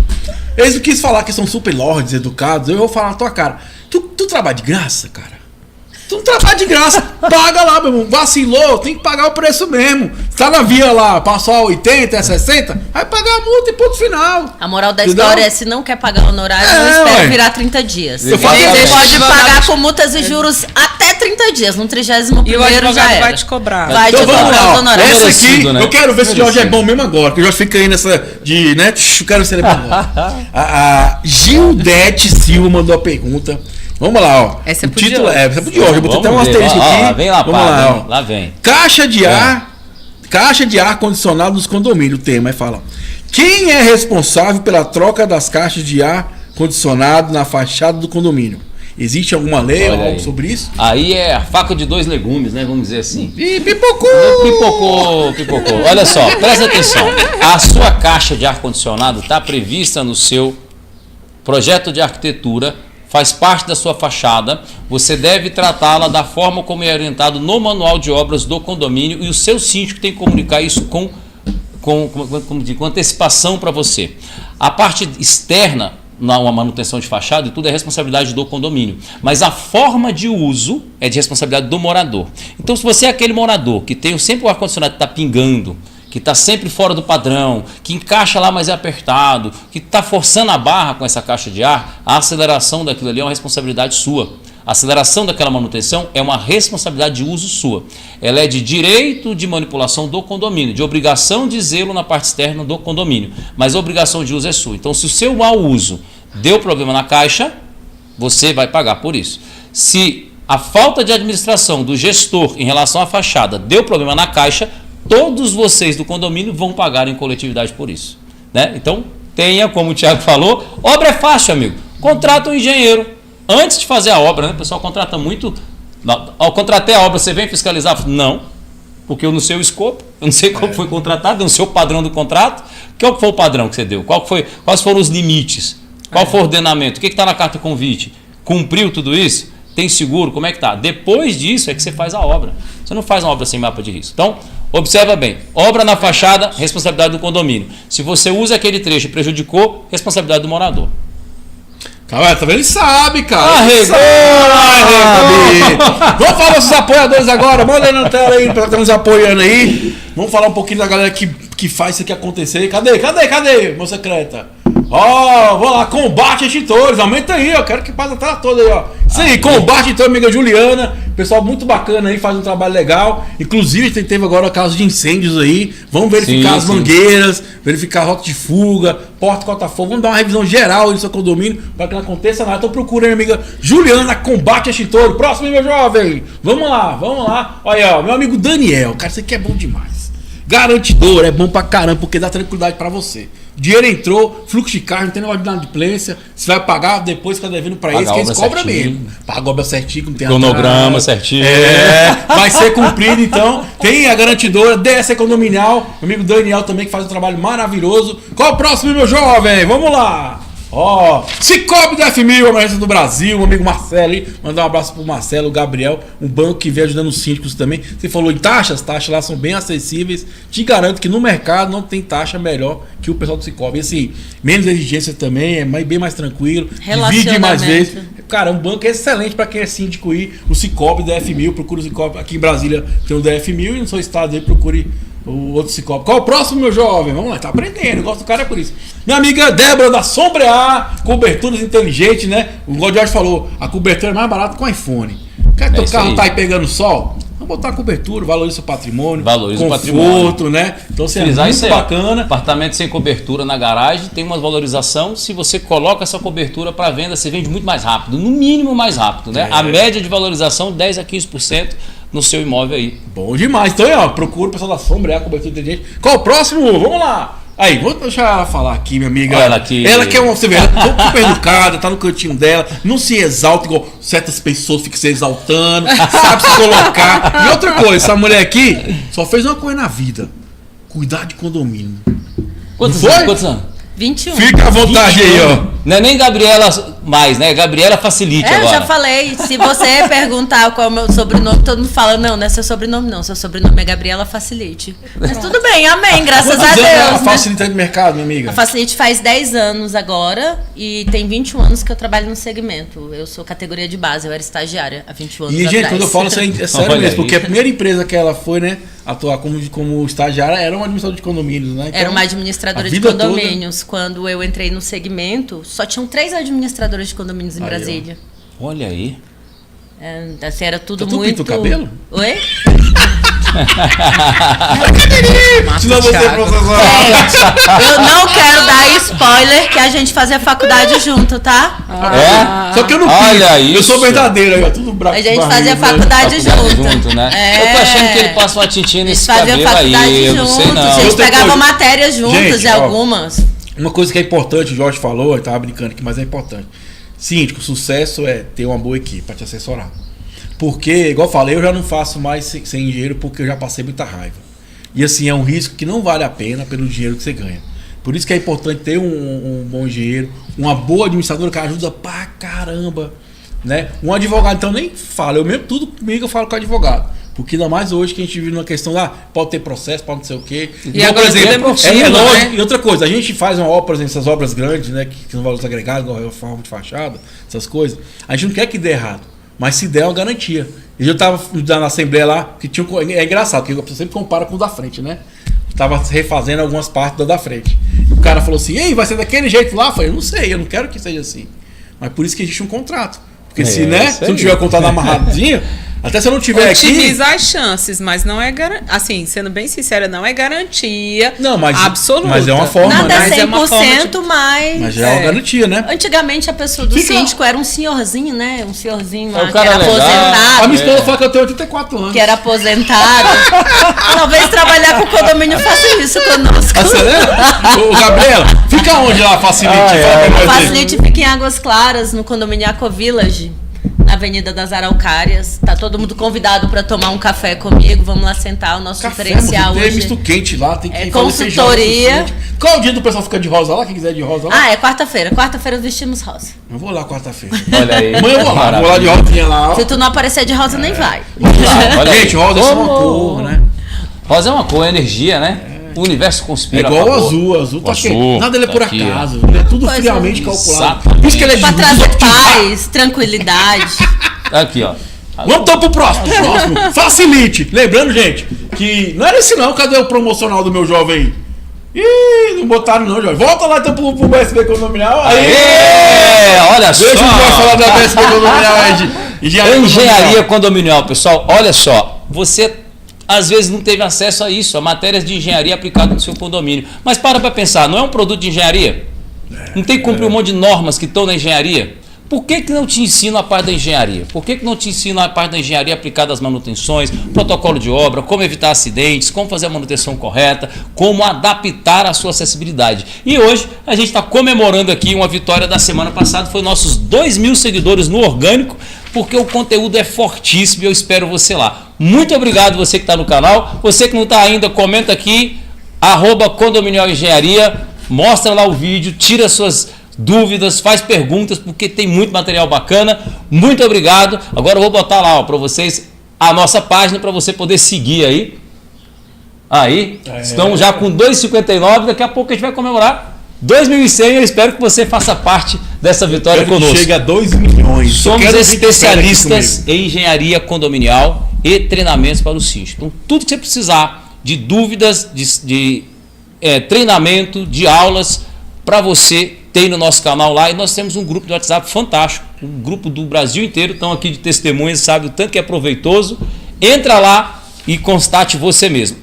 Eles quis falar que são super lords, educados. Eu vou falar na tua cara. Tu trabalha de graça, cara? Tu não trabalha de graça. Paga lá, meu irmão. Vacilou, tem que pagar o preço mesmo. Tá na via lá, passou a 80, a 60, vai pagar a multa e ponto final. A moral da Entendeu? história é, se não quer pagar o honorário, não É, espera ué. virar 30 dias. Eu falo Você isso. pode pagar com multas e juros até 30 dias. No 31º E o já advogado era. vai te cobrar. Vai Então te vamos cobrar os lá, ó. honorários. Essa aqui, Merecido, né? eu quero ver se o Jorge é Merecido. bom mesmo agora. Que o Jorge fica aí nessa de, né? Eu quero ser ele bom agora. A Gildete Silva mandou a pergunta. Vamos lá, ó. Essa é o pro título Diogo. essa é pro Diogo. Eu botei até um Vamos ver. asterisco Ó, aqui. lá vem lá, Vamos pá, lá, vem, ó. lá vem. Caixa de ar condicionado dos condomínios. O tema aí fala: quem é responsável pela troca das caixas de ar condicionado na fachada do condomínio? Existe alguma lei ou Olha algo aí. sobre isso? Aí é a faca de dois legumes, né? Vamos dizer assim. Ih, pipocou! Pipocou. Olha só, presta atenção. A sua caixa de ar-condicionado está prevista no seu projeto de arquitetura, faz parte da sua fachada. Você deve tratá-la da forma como é orientado no manual de obras do condomínio e o seu síndico tem que comunicar isso com antecipação para você. A parte externa, uma manutenção de fachada e tudo é responsabilidade do condomínio. Mas a forma de uso é de responsabilidade do morador. Então, se você é aquele morador que tem sempre o ar-condicionado que está pingando, que está sempre fora do padrão, que encaixa lá, mas é apertado, que está forçando a barra com essa caixa de ar, a aceleração daquilo ali é uma responsabilidade sua. A aceleração daquela manutenção é uma responsabilidade de uso sua. Ela é de direito de manipulação do condomínio, de obrigação de zelo na parte externa do condomínio, mas a obrigação de uso é sua. Então, se o seu mau uso deu problema na caixa, você vai pagar por isso. Se a falta de administração do gestor em relação à fachada deu problema na caixa, todos vocês do condomínio vão pagar em coletividade por isso, né? Então, tenha, como o Thiago falou, obra é fácil, amigo. Contrata um engenheiro. Antes de fazer a obra, né? O pessoal contrata muito. Ao contratar a obra, você vem fiscalizar? Não, porque eu não sei o escopo, eu não sei como foi contratado, eu não sei o padrão do contrato. Qual foi o padrão que você deu? Quais foram os limites? Qual foi o ordenamento? O que está na carta de convite? Cumpriu tudo isso? Tem seguro? Como é que está? Depois disso é que você faz a obra. Você não faz uma obra sem mapa de risco. Então, observa bem. Obra na fachada, responsabilidade do condomínio. Se você usa aquele trecho e prejudicou, responsabilidade do morador. Tá vendo? Ele sabe, cara. Arregou! Ele sabe. Vamos falar dos apoiadores agora. Manda aí na tela aí, pra estar nos apoiando aí. Vamos falar um pouquinho da galera que faz isso aqui acontecer. Cadê, moça secreta? Ó, vou lá, Combate Extintores. Aumenta aí, ó. Quero que passe a tela toda aí, ó. Isso aí, Combate Extintores, amiga Juliana. Pessoal muito bacana aí, faz um trabalho legal. Inclusive, teve agora casos de incêndios aí. Vamos verificar as mangueiras, verificar a rota de fuga, porta corta-fogo. Vamos dar uma revisão geral no seu condomínio para que não aconteça nada. Então procura aí, amiga Juliana, Combate Extintores. Próximo, meu jovem. Vamos lá. Olha, ó, meu amigo Daniel. Cara, isso aqui é bom demais. Garantidor, é bom pra caramba, porque dá tranquilidade pra você. Dinheiro entrou, fluxo de caixa, não tem negócio de inadimplência. Você vai pagar depois que tá devendo pra eles, que eles cobram mesmo. Paga a obra certinho, não tem cronograma atraso. certinho. Vai ser cumprido, então. Tem a garantidora, DS Condominial. Meu amigo Daniel também, que faz um trabalho maravilhoso. Qual o próximo, meu jovem? Vamos lá! Ó, Cicobi da F1000, a emergência do Brasil, meu amigo Marcelo aí, mandar um abraço pro Marcelo, o Gabriel, um banco que vem ajudando os síndicos também. Você falou em taxas lá são bem acessíveis. Te garanto que no mercado não tem taxa melhor que o pessoal do Cicobi. E assim, menos exigência também, é bem mais tranquilo, divide mais vezes. Cara, é um banco excelente para quem é síndico aí, o Cicobi da F1000, procura o Cicobi aqui em Brasília, tem o da F1000 e no seu estado aí procure O outro psicólogo. Qual o próximo, meu jovem? Vamos lá, tá aprendendo. Eu gosto do cara por isso. Minha amiga Débora da Sombrear, coberturas inteligentes, né? O Jorge falou, a cobertura é mais barata que o iPhone. Quer que teu carro tá aí pegando sol? Vamos botar a cobertura, valoriza o patrimônio. Valoriza conforto, o patrimônio. né? Então, assim, é Utilizar muito isso aí, bacana. Apartamento sem cobertura na garagem tem uma valorização. Se você coloca essa cobertura para venda, você vende muito mais rápido, no mínimo mais rápido, né? A média de valorização 10 a 15% no seu imóvel aí. Bom demais. Então, ó, procura o pessoal da Sombra, a cobertura inteligente. Qual o próximo? Vamos lá. Aí, vou deixar ela falar aqui, minha amiga. Olha ela aqui. Ela que é uma, você vê, ela é super educada, tá no cantinho dela, não se exalta igual certas pessoas ficam se exaltando, sabe se colocar. E outra coisa, essa mulher aqui só fez uma coisa na vida: cuidar de condomínio. Quantos Não foi? anos? Quantos anos? 21. Fica à vontade aí, ó. Não é nem Gabriela mais, né? Gabriela Facilite Eu agora. já falei, se você perguntar qual é o meu sobrenome, todo mundo fala, não é seu sobrenome não, seu sobrenome é Gabriela Facilite. Mas tudo bem, amém, graças Quantos a anos ela Deus. Né? facilita de mercado, minha amiga? A Facilite faz 10 anos agora e tem 21 anos que eu trabalho no segmento. Eu sou categoria de base, eu era estagiária há 21 anos E, gente, atrás. quando eu falo isso é sério Olha mesmo, aí. porque a primeira empresa que ela foi, né, atuar como estagiária era uma administradora de condomínios, né? Então, Era uma administradora a de vida toda- condomínios. Quando eu entrei no segmento, só tinham 3 administradoras de condomínios em Aí, ó. Brasília. Olha aí. É, assim, era tudo Tu muito... pinta o cabelo? Oi? Senão você é Thiago. professor. Eu não quero dar spoiler que a gente fazia faculdade junto, tá? É? Só que eu não Olha pinto. Eu sou isso. verdadeiro aí, ó. Tudo branco. A gente barriga, fazia né? faculdade junto. né? É. Eu tô achando que ele passa uma tintinha Eles nesse faziam cabelo faculdade aí, eu juntos, não sei não. a gente Outra pegava coisa. matérias juntos Gente, e ó. algumas. Uma coisa que é importante, o Jorge falou, eu tava brincando aqui, mas é importante. Síndico, o sucesso é ter uma boa equipe para te assessorar. Porque, igual eu falei, eu já não faço mais sem dinheiro porque eu já passei muita raiva. E assim, é um risco que não vale a pena pelo dinheiro que você ganha. Por isso que é importante ter um bom engenheiro, uma boa administradora que ajuda pra caramba. Né? Um advogado, então, nem fala. Eu mesmo, tudo comigo eu falo com o advogado. Porque ainda mais hoje que a gente vive numa questão lá, pode ter processo, pode não sei o quê. E Então, agora tudo é motivo, lógico. né? E outra coisa, a gente faz uma obra, por exemplo, essas obras grandes, né? Que são valores agregados, igual a forma de fachada, essas coisas. A gente não quer que dê errado. Mas se der, é uma garantia. E eu tava na assembleia lá, que tinha é engraçado, porque a pessoa sempre compara com o da frente, né? Eu tava refazendo algumas partes da frente. O cara falou assim, ei, vai ser daquele jeito lá? Eu falei, eu não sei, eu não quero que seja assim. Mas por isso que existe um contrato. Porque se, né, isso se não aí. tiver o contrato amarradinho, até se eu não tiver aqui... Otimiza as chances, mas não é garantia. Assim, sendo bem sincera, não é garantia Não, mas, absoluta. mas é uma forma, Nada né? Mas é uma 100%, forma de- mas... Mas já é uma garantia, né? Antigamente a pessoa do Fica- síndico era um senhorzinho, né? Um senhorzinho lá, o que cara era legal. A aposentado. minha esposa fala que eu tenho 84 anos. Que era aposentado. Talvez trabalhar com o condomínio faça isso conosco. Acelera? Ô, Gabriela, fica onde lá, Facilite? Fala pra O nós aí. Facilite fica em Águas Claras, no condomínio Aqua Village, na Avenida das Araucárias. Tá todo mundo convidado para tomar um café comigo. Vamos lá sentar. O nosso Café, diferencial tem hoje. misto quente lá, tem que É fazer feijão pro consultoria. síndico. Qual é o dia do pessoal ficar de rosa lá? Quem quiser de rosa lá? Ah, é quarta-feira. Quarta-feira vestimos rosa. Eu vou lá quarta-feira. Olha aí. Amanhã eu vou lá de rosinha lá. Ó. Se tu não aparecer de rosa, nem vai. Olha aí. Gente, rosa é só uma cor, né? Rosa é uma cor, é energia, né? O universo É conspira. igual a o favor. azul. Azul tá Azul, aqui. Nada ele é tá por aqui, ó. acaso. Ele é tudo Coisa friamente linda. calculado. Exatamente. Por isso que ele é Pra de trazer paz, tranquilidade. Aqui, ó. Vamos então pro próximo. Facilite. Lembrando, gente, que não era esse não. Cadê o promocional do meu jovem aí? Ih, não botaram não, Jorge. Volta lá então pro BSB Condominial. Aí. Olha só. Deixa o Jorge falar da BSB Condominial aí de Engenharia condominial, pessoal. Olha só. Você às vezes não teve acesso a isso, a matérias de engenharia aplicada no seu condomínio. Mas para pensar, não é um produto de engenharia? Não tem que cumprir um monte de normas que estão na engenharia? Por que não te ensina a parte da engenharia? Por que não te ensina a parte da engenharia aplicada às manutenções, protocolo de obra, como evitar acidentes, como fazer a manutenção correta, como adaptar a sua acessibilidade? E hoje a gente está comemorando aqui uma vitória da semana passada, foi nossos 2.000 seguidores no orgânico, porque o conteúdo é fortíssimo e eu espero você lá. Muito obrigado você que está no canal, você que não está ainda, comenta aqui, @Condominial Engenharia, mostra lá o vídeo, tira suas dúvidas, faz perguntas, porque tem muito material bacana. Muito obrigado. Agora eu vou botar lá para vocês a nossa página para você poder seguir aí. Aí, estamos já com 2,59, daqui a pouco a gente vai comemorar 2.100. Eu espero que você faça parte dessa vitória conosco. Chega a 2 milhões. Somos Eu quero gente especialistas comigo. em engenharia condominial e treinamentos para o síndico. Então, tudo que você precisar de dúvidas, de treinamento, de aulas para você ter no nosso canal lá. E nós temos um grupo de WhatsApp fantástico, um grupo do Brasil inteiro, estão aqui de testemunhas, sabe o tanto que é proveitoso. Entra lá e constate você mesmo.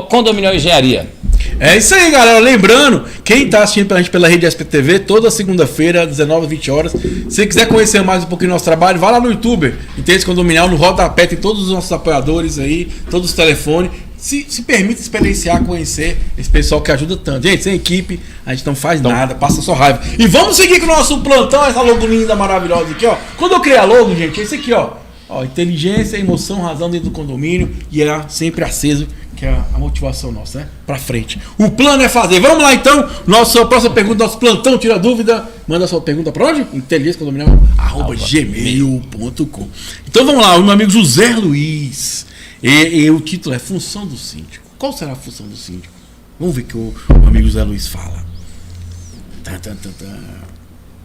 @Condominial Engenharia. É isso aí, galera. Lembrando, quem está assistindo pra gente pela rede SPTV, toda segunda-feira, 19 20 horas. Se você quiser conhecer mais um pouquinho do nosso trabalho, vai lá no YouTube, Interesse Condominial, no rodapé, tem todos os nossos apoiadores aí, todos os telefones. Se permite experienciar, conhecer esse pessoal que ajuda tanto. Gente, sem equipe, a gente não faz nada, passa só raiva. E vamos seguir com o nosso plantão, essa logo linda, maravilhosa aqui, ó. Quando eu criei a logo, gente, é esse aqui, ó. Inteligência, emoção, razão dentro do condomínio e é sempre aceso, que é a motivação nossa, né? Pra frente. O plano é fazer. Vamos lá então. Nossa próxima pergunta, nosso plantão, tira dúvida. Manda sua pergunta pra onde? inteligênciacondominial@gmail.com. Então vamos lá, o meu amigo José Luiz. E o título é Função do Síndico. Qual será a função do síndico? Vamos ver o que o amigo José Luiz fala.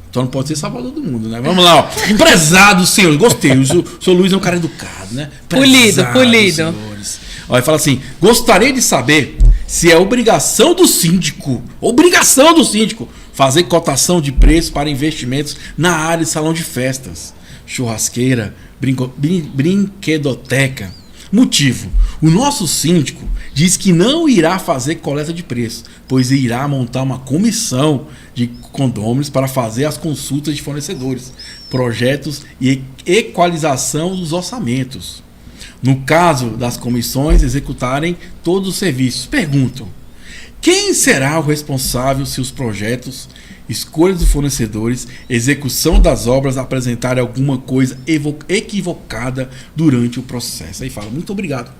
Então não pode ser salvador do mundo, né? Vamos lá, ó. Prezado senhor, gostei. O senhor Luiz é um cara educado, né? Polido. Senhores. Ó, ele fala assim: gostaria de saber se é obrigação do síndico fazer cotação de preço para investimentos na área de salão de festas, churrasqueira, brinquedoteca. Motivo: o nosso síndico diz que não irá fazer coleta de preço, pois irá montar uma comissão de condôminos para fazer as consultas de fornecedores, projetos e equalização dos orçamentos. No caso das comissões executarem todos os serviços, perguntam: quem será o responsável se os projetos, escolha dos fornecedores, execução das obras apresentarem alguma coisa equivocada durante o processo? Aí fala: muito obrigado,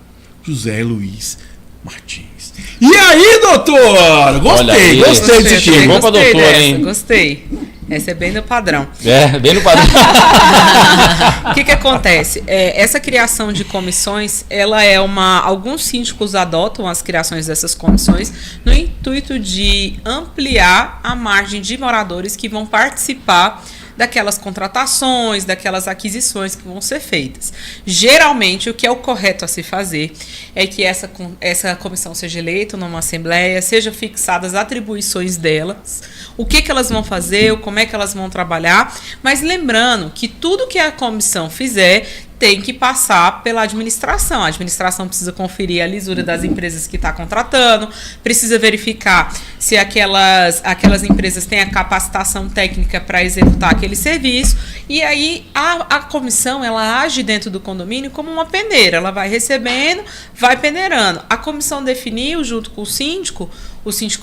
José Luiz Martins. E aí, doutor? Gostei desse time. Bom pra doutora, hein? Gostei. Essa é bem no padrão. Bem no padrão. O que acontece? Essa criação de comissões, ela é alguns síndicos adotam as criações dessas comissões no intuito de ampliar a margem de moradores que vão participar daquelas contratações, daquelas aquisições que vão ser feitas. Geralmente, o que é o correto a se fazer é que essa comissão seja eleita numa assembleia, sejam fixadas as atribuições delas, o que elas vão fazer, como é que elas vão trabalhar, mas lembrando que tudo que a comissão fizer tem que passar pela administração. A administração precisa conferir a lisura das empresas que está contratando, precisa verificar se aquelas empresas têm a capacitação técnica para executar aquele serviço. E aí a comissão, ela age dentro do condomínio como uma peneira. Ela vai recebendo, vai peneirando. A comissão definiu junto com o síndico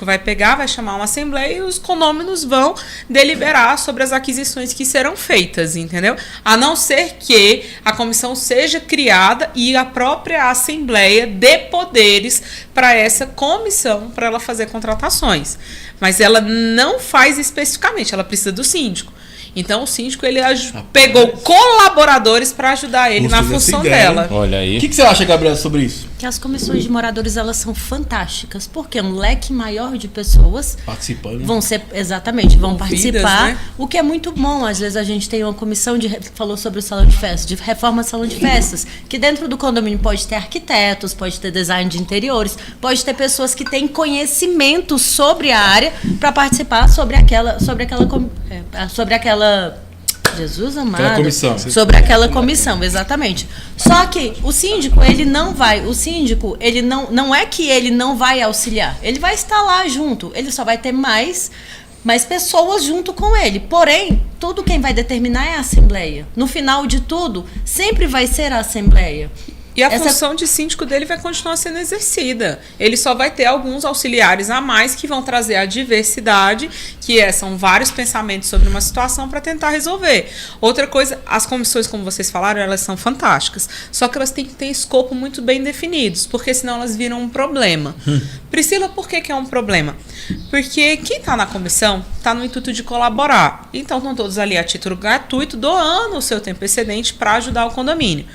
vai pegar, vai chamar uma assembleia e os condôminos vão deliberar sobre as aquisições que serão feitas, entendeu? A não ser que a comissão seja criada e a própria assembleia dê poderes para essa comissão, para ela fazer contratações. Mas ela não faz especificamente, ela precisa do síndico. Então o síndico ele pegou colaboradores para ajudar ele na função dela. Olha aí. O que você acha, Gabriela, sobre isso? Que as comissões de moradores, elas são fantásticas, porque um leque maior de pessoas participando, vão participar, né? O que é muito bom. Às vezes a gente tem uma comissão falou sobre o salão de festas, de reforma do salão de festas, que dentro do condomínio pode ter arquitetos, pode ter design de interiores, pode ter pessoas que têm conhecimento sobre a área para participar sobre aquela Jesus amado. Sobre aquela comissão, exatamente. Só que o síndico, ele não é que ele não vai auxiliar. Ele vai estar lá junto. Ele só vai ter mais pessoas junto com ele. Porém, tudo quem vai determinar é a assembleia. No final de tudo, sempre vai ser a assembleia. E a função de síndico dele vai continuar sendo exercida. Ele só vai ter alguns auxiliares a mais que vão trazer a diversidade, que são vários pensamentos sobre uma situação para tentar resolver. Outra coisa, as comissões, como vocês falaram, elas são fantásticas. Só que elas têm que ter escopo muito bem definidos, porque senão elas viram um problema. Priscila, por que é um problema? Porque quem está na comissão está no intuito de colaborar. Então, estão todos ali a título gratuito, doando o seu tempo excedente para ajudar o condomínio.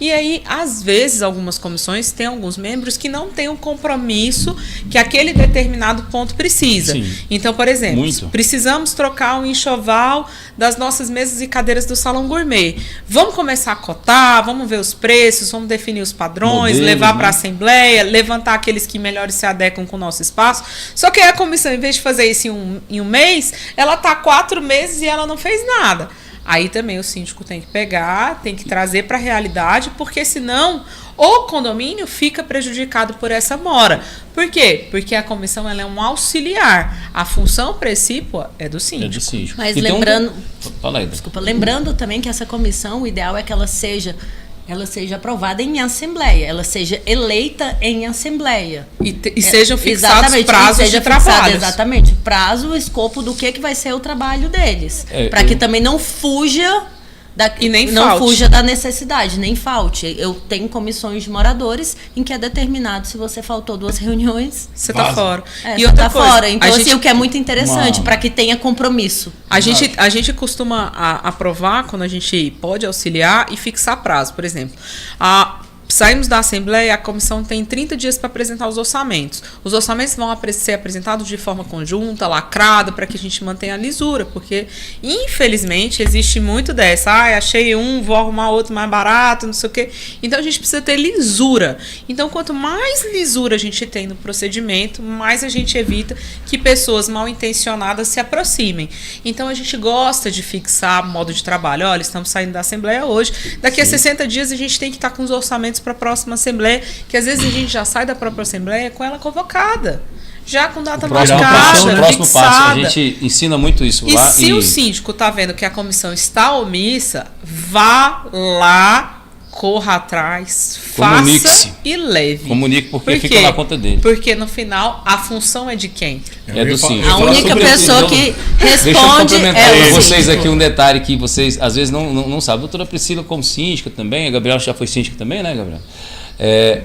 E aí, às vezes, algumas comissões têm alguns membros que não têm um compromisso que aquele determinado ponto precisa. Sim. Então, por exemplo, Muito. precisamos trocar o enxoval das nossas mesas e cadeiras do salão gourmet. Vamos começar a cotar, vamos ver os preços, vamos definir os padrões, Modelos, levar para a né? assembleia, levantar aqueles que melhor se adequam com o nosso espaço. Só que aí a comissão, em vez de fazer isso em um mês, ela está 4 meses e ela não fez nada. Aí também o síndico tem que pegar, tem que trazer para a realidade, porque senão o condomínio fica prejudicado por essa mora. Por quê? Porque a comissão ela é um auxiliar. A função precípua é do síndico. É do síndico. Mas E tem lembrando, Fala aí. desculpa, lembrando também que essa comissão, o ideal é que ela seja aprovada em assembleia, ela seja eleita em assembleia. E sejam fixados Exatamente, prazos seja de trabalho. fixado, exatamente, prazo, escopo do que vai ser o trabalho deles. Para que também não fuja E nem não falte. fuja da necessidade, nem falte. Eu tenho comissões de moradores em que é determinado, se você faltou 2 reuniões, Você tá Vaza. fora. você E outra tá coisa, fora. Então, a assim, gente- o que é muito interessante, Mano. para que tenha compromisso. A gente costuma aprovar quando a gente pode auxiliar e fixar prazo. Por exemplo, saímos da Assembleia, a comissão tem 30 dias para apresentar os orçamentos. Os orçamentos vão ser apresentados de forma conjunta, lacrada, para que a gente mantenha a lisura, porque, infelizmente, existe muito dessa. Achei um, vou arrumar outro mais barato, não sei o quê. Então, a gente precisa ter lisura. Então, quanto mais lisura a gente tem no procedimento, mais a gente evita que pessoas mal intencionadas se aproximem. Então, a gente gosta de fixar modo de trabalho. Olha, estamos saindo da Assembleia hoje. Daqui a 60 dias, a gente tem que estar com os orçamentos para a próxima Assembleia, que às vezes a gente já sai da própria Assembleia com ela convocada. Já com data Próximo marcada, passo, a fixada. gente ensina muito isso E lá. se o síndico está vendo que a comissão está omissa, vá lá, corra atrás, Comunique-se. faça e leve. Comunique, porque Por fica quê? na conta dele. Porque no final, a função é de quem? É do síndico. A Eu ia falar única sobre pessoa isso. que Deixa eu responde complementar é para o vocês síndico. aqui um detalhe que vocês às vezes não sabem. A doutora Priscila como síndica também, a Gabriela já foi síndica também, né, Gabriela?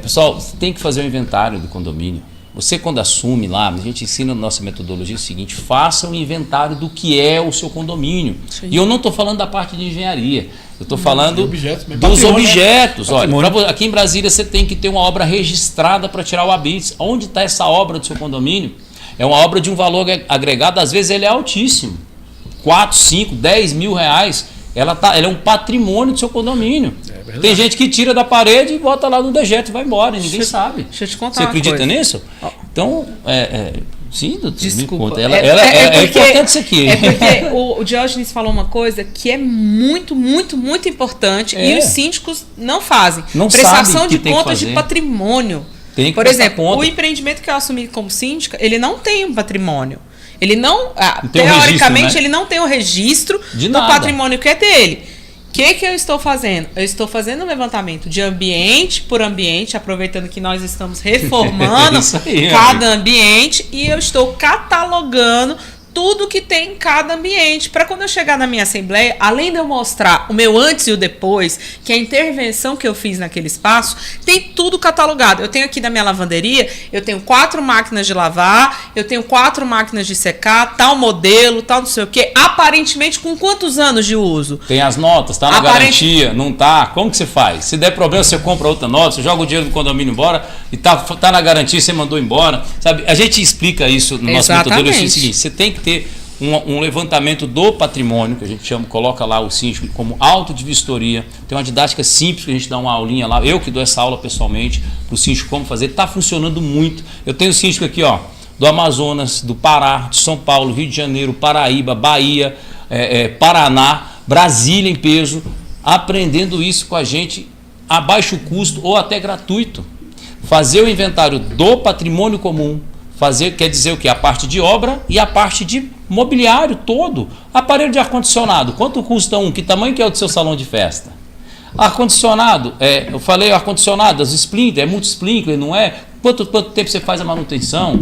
Pessoal, você tem que fazer um inventário do condomínio. Você quando assume lá, a gente ensina na nossa metodologia o seguinte: faça um inventário do que é o seu condomínio. Sim. E eu não estou falando da parte de engenharia, eu estou falando objetos, dos patrimônio, né? objetos. Olha, Patrimônio. aqui em Brasília você tem que ter uma obra registrada para tirar o habite. Onde está essa obra do seu condomínio? É uma obra de um valor agregado, às vezes ele é altíssimo. 4, 5, 10 mil reais. Ela é um patrimônio do seu condomínio. verdade. Tem gente que tira da parede e bota lá no dejeto e vai embora, e ninguém sabe. Deixa eu te contar Você uma acredita coisa. nisso? Então, sim, doutor, me Desculpa. conta. É importante isso aqui. É porque o Diógenes falou uma coisa que é muito, muito, muito importante e os síndicos não fazem. Não Prestação sabem que de tem que contas de fazer. patrimônio. Tem que Por prestar exemplo, conta. o empreendimento que eu assumi como síndica, ele não tem um patrimônio. Ele não, tem um teoricamente, registro, né? ele não tem o registro De do nada. patrimônio que é dele. O que eu estou fazendo? Eu estou fazendo um levantamento de ambiente por ambiente, aproveitando que nós estamos reformando Isso aí, cada ambiente, e eu estou catalogando tudo que tem em cada ambiente, para quando eu chegar na minha assembleia, além de eu mostrar o meu antes e o depois, que é a intervenção que eu fiz naquele espaço, tem tudo catalogado. Eu tenho aqui na minha lavanderia, eu tenho 4 máquinas de lavar, eu tenho 4 máquinas de secar, tal modelo, tal não sei o quê, aparentemente com quantos anos de uso? Tem as notas, tá na garantia, não tá? Como que você faz? Se der problema, você compra outra nota, você joga o dinheiro do condomínio embora e tá na garantia, você mandou embora. Sabe? A gente explica isso no nosso metodologia. É o seguinte: você tem que ter um levantamento do patrimônio, que a gente chama, coloca lá o síndico como auto de vistoria. Tem uma didática simples que a gente dá uma aulinha lá. Eu que dou essa aula pessoalmente para o síndico como fazer. Está funcionando muito. Eu tenho síndico aqui, ó, do Amazonas, do Pará, de São Paulo, Rio de Janeiro, Paraíba, Bahia, Paraná, Brasília em peso, aprendendo isso com a gente a baixo custo ou até gratuito. Fazer o inventário do patrimônio comum. Fazer quer dizer o quê? A parte de obra e a parte de mobiliário todo. Aparelho de ar-condicionado, quanto custa um? Que tamanho que é o do seu salão de festa? Ar-condicionado, eu falei ar-condicionado, as sprinkler, é multi-sprinkler, não é? Quanto tempo você faz a manutenção?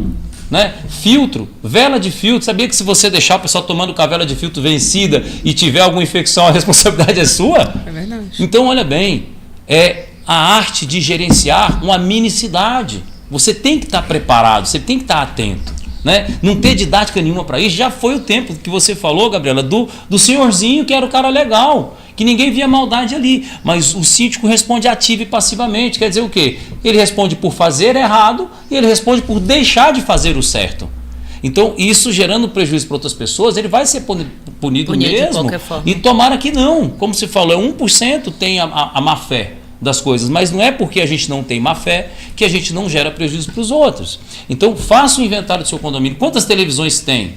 Né? Filtro, vela de filtro. Sabia que se você deixar o pessoal tomando com a vela de filtro vencida e tiver alguma infecção, a responsabilidade é sua? É verdade. Então, olha bem, é a arte de gerenciar uma mini cidade. Você tem que estar preparado, você tem que estar atento. Né? Não ter didática nenhuma para isso. Já foi o tempo que você falou, Gabriela, do senhorzinho que era o cara legal, que ninguém via maldade ali. Mas o síndico responde ativo e passivamente. Quer dizer o quê? Ele responde por fazer errado e ele responde por deixar de fazer o certo. Então, isso gerando prejuízo para outras pessoas, ele vai ser punido mesmo. De qualquer forma. E tomara que não. Como você falou, 1% tem a má fé das coisas, mas não é porque a gente não tem má fé que a gente não gera prejuízo para os outros. Então, faça o inventário do seu condomínio. Quantas televisões tem?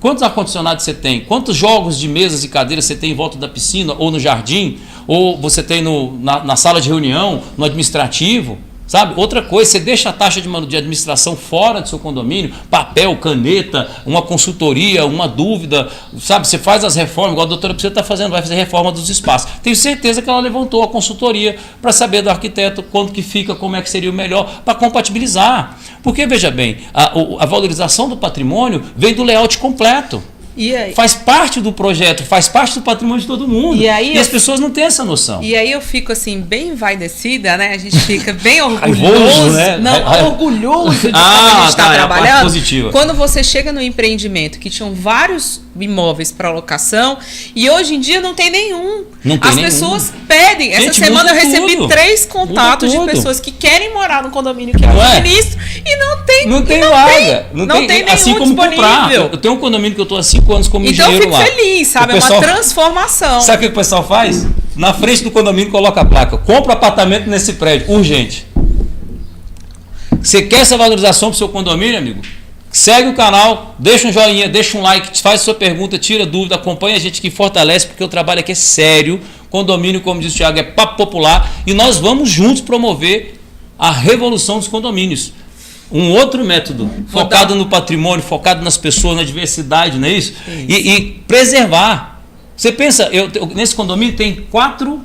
Quantos ar-condicionados você tem? Quantos jogos de mesas e cadeiras você tem em volta da piscina ou no jardim? Ou você tem na sala de reunião, no administrativo? Sabe? Outra coisa, você deixa a taxa de administração fora do seu condomínio, papel, caneta, uma consultoria, uma dúvida, sabe? Você faz as reformas, igual a doutora Priscila está fazendo, vai fazer reforma dos espaços. Tenho certeza que ela levantou a consultoria para saber do arquiteto quanto que fica, como é que seria o melhor, para compatibilizar. Porque, veja bem, a valorização do patrimônio vem do layout completo. E aí? Faz parte do projeto, faz parte do patrimônio de todo mundo. E as pessoas não têm essa noção. E aí eu fico assim, bem envaidecida, né? A gente fica bem Raivoso, orgulhoso. né? Não, orgulhoso de como a gente está trabalhando. É a parte positiva. Quando você chega no empreendimento que tinham vários imóveis para locação e hoje em dia não tem nenhum. Não tem As nenhum. pessoas pedem. Essa Gente, semana eu muda recebi tudo. 3 contatos de Muda tudo. pessoas que querem morar no condomínio que eu Não é? administro e não tem. Não tem não vaga. Não tem nenhum assim como disponível. comprar. Eu tenho um condomínio que eu estou há 5 anos como Então eu engenheiro fico lá. feliz, sabe? O pessoal- É uma transformação. Sabe o que o pessoal faz? Na frente do condomínio coloca a placa: compra apartamento nesse prédio, urgente. Você quer essa valorização para o seu condomínio, amigo? Segue o canal, deixa um joinha, deixa um like, faz sua pergunta, tira dúvida, acompanha a gente que fortalece, porque o trabalho aqui é sério. Condomínio, como diz o Thiago, é papo popular e nós vamos juntos promover a revolução dos condomínios. Um outro método, focado no patrimônio, focado nas pessoas, na diversidade, não é isso? E preservar. Você pensa, nesse condomínio tem 4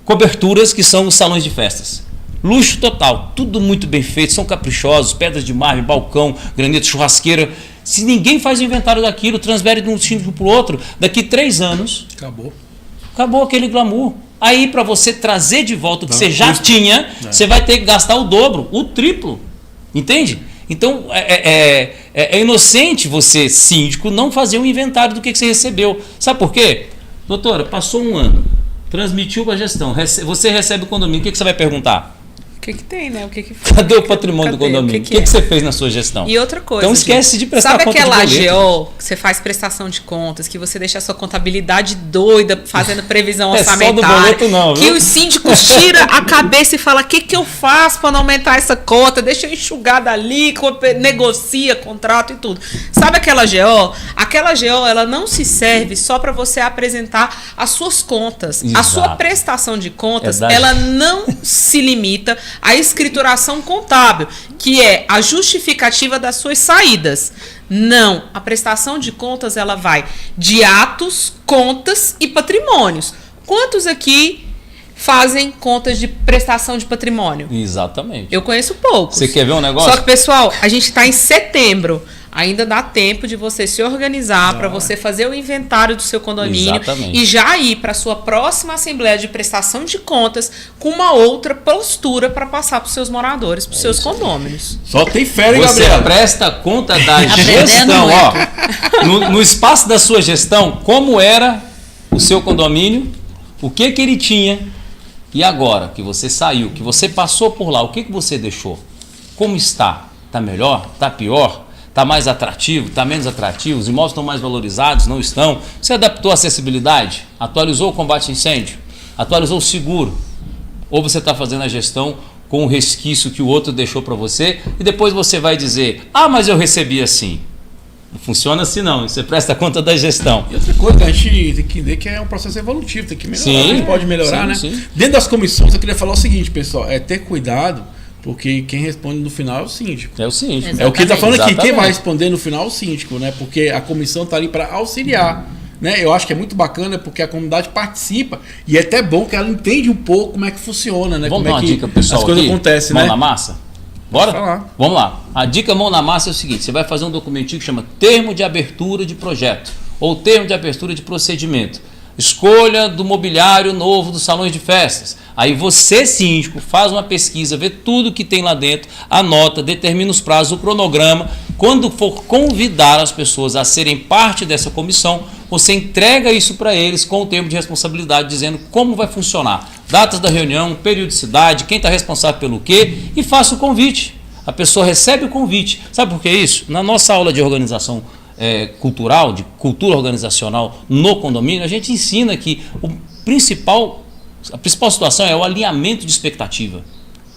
coberturas que são os salões de festas. Luxo total, tudo muito bem feito, são caprichosos, pedras de mármore, balcão, granito, churrasqueira. Se ninguém faz o inventário daquilo, transfere de um síndico para o outro, daqui 3 anos, acabou aquele glamour. Aí, para você trazer de volta o que você já tinha, você vai ter que gastar o dobro, o triplo. Entende? Então, é inocente você, síndico, não fazer um inventário do que você recebeu. Sabe por quê? Doutora, passou um ano, transmitiu para a gestão, você recebe o condomínio, o que você vai perguntar? O que tem, né? O que foi? Cadê o patrimônio do condomínio? O que você fez na sua gestão? E outra coisa. Então esquece de prestar sabe conta de aquela boleto. AGO que você faz prestação de contas, que você deixa a sua contabilidade doida fazendo previsão É só do orçamentária, boleto não, que viu? os síndicos tiram a cabeça e falam: o que eu faço para não aumentar essa conta? Deixa eu enxugar dali, negocia contrato e tudo. Sabe aquela AGO? Aquela AGO, ela não se serve só para você apresentar as suas contas. Exato. A sua prestação de contas, Verdade. ela não se limita à escrituração contábil, que é a justificativa das suas saídas. Não, a prestação de contas ela vai de atos, contas e patrimônios. Quantos aqui fazem contas de prestação de patrimônio? Exatamente. Eu conheço poucos. Você quer ver um negócio? Só que, pessoal, a gente está em setembro. Ainda dá tempo de você se organizar para você fazer o inventário do seu condomínio. Exatamente. E já ir para a sua próxima assembleia de prestação de contas com uma outra postura para passar para os seus moradores, para os seus condôminos. Só tem fé, hein, Você Gabriela? presta conta da Aprendendo gestão, muito. ó. No espaço da sua gestão, como era o seu condomínio, o que ele tinha, e agora que você saiu, que você passou por lá, o que você deixou? Como está? Está melhor? Está pior? Está mais atrativo? Está menos atrativo? Os imóveis estão mais valorizados? Não estão? Você adaptou a acessibilidade? Atualizou o combate a incêndio? Atualizou o seguro? Ou você está fazendo a gestão com o resquício que o outro deixou para você e depois você vai dizer: ah, mas eu recebi assim. Não funciona assim não, você presta conta da gestão. E outra coisa, a gente tem que entender que é um processo evolutivo, tem que melhorar, Sim. a gente pode melhorar, Sim, né? sim. Dentro das comissões, eu queria falar o seguinte, pessoal, é ter cuidado, porque quem responde no final é o síndico. É o seguinte. É o que ele está falando aqui, quem Exatamente. vai responder no final é o síndico, né? Porque a comissão está ali para auxiliar. Né? Eu acho que é muito bacana porque a comunidade participa e é até bom que ela entende um pouco como é que funciona, né? Vamos como dar é uma que dica pessoal as coisas aqui? acontecem, Mão né? na massa? Bora? Pode falar. Vamos lá. A dica mão na massa é o seguinte: você vai fazer um documentinho que chama termo de abertura de projeto ou termo de abertura de procedimento. escolha do mobiliário novo dos salões de festas. Aí você, síndico, faz uma pesquisa, vê tudo que tem lá dentro, anota, determina os prazos, o cronograma. Quando for convidar as pessoas a serem parte dessa comissão, você entrega isso para eles com o termo de responsabilidade, dizendo como vai funcionar. Datas da reunião, periodicidade, quem está responsável pelo quê, e faça o convite. A pessoa recebe o convite. Sabe por que isso? Na nossa aula de organização cultural, de cultura organizacional no condomínio, a gente ensina que a principal situação é o alinhamento de expectativa.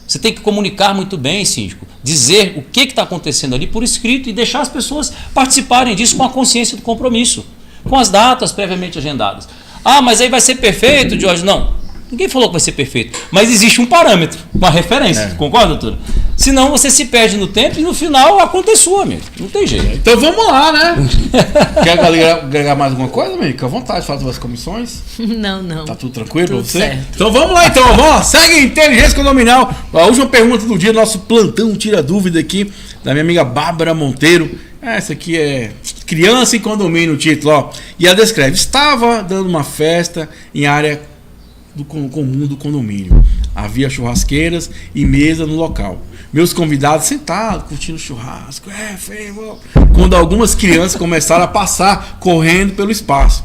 Você tem que comunicar muito bem, síndico, dizer o que está acontecendo ali por escrito e deixar as pessoas participarem disso com a consciência do compromisso, com as datas previamente agendadas. Ah, mas aí vai ser perfeito, Jorge? Não. Ninguém falou que vai ser perfeito, mas existe um parâmetro, uma referência, concorda, doutora? Senão você se perde no tempo e no final a conta é sua, amigo. Não tem jeito. Então vamos lá, né? Quer agregar mais alguma coisa, amigo? Fica à vontade, faz as comissões. Não. Tá tudo tranquilo Tudo pra você? certo. Então vamos lá, então. Vamos lá. Segue Inteligência Condominial. A última pergunta do dia, nosso plantão tira dúvida aqui, da minha amiga Bárbara Monteiro. Essa aqui é criança em condomínio, o título, ó. E ela descreve: estava dando uma festa em área comum do condomínio. Havia churrasqueiras e mesa no local. Meus convidados sentados, curtindo churrasco. Quando algumas crianças começaram a passar correndo pelo espaço,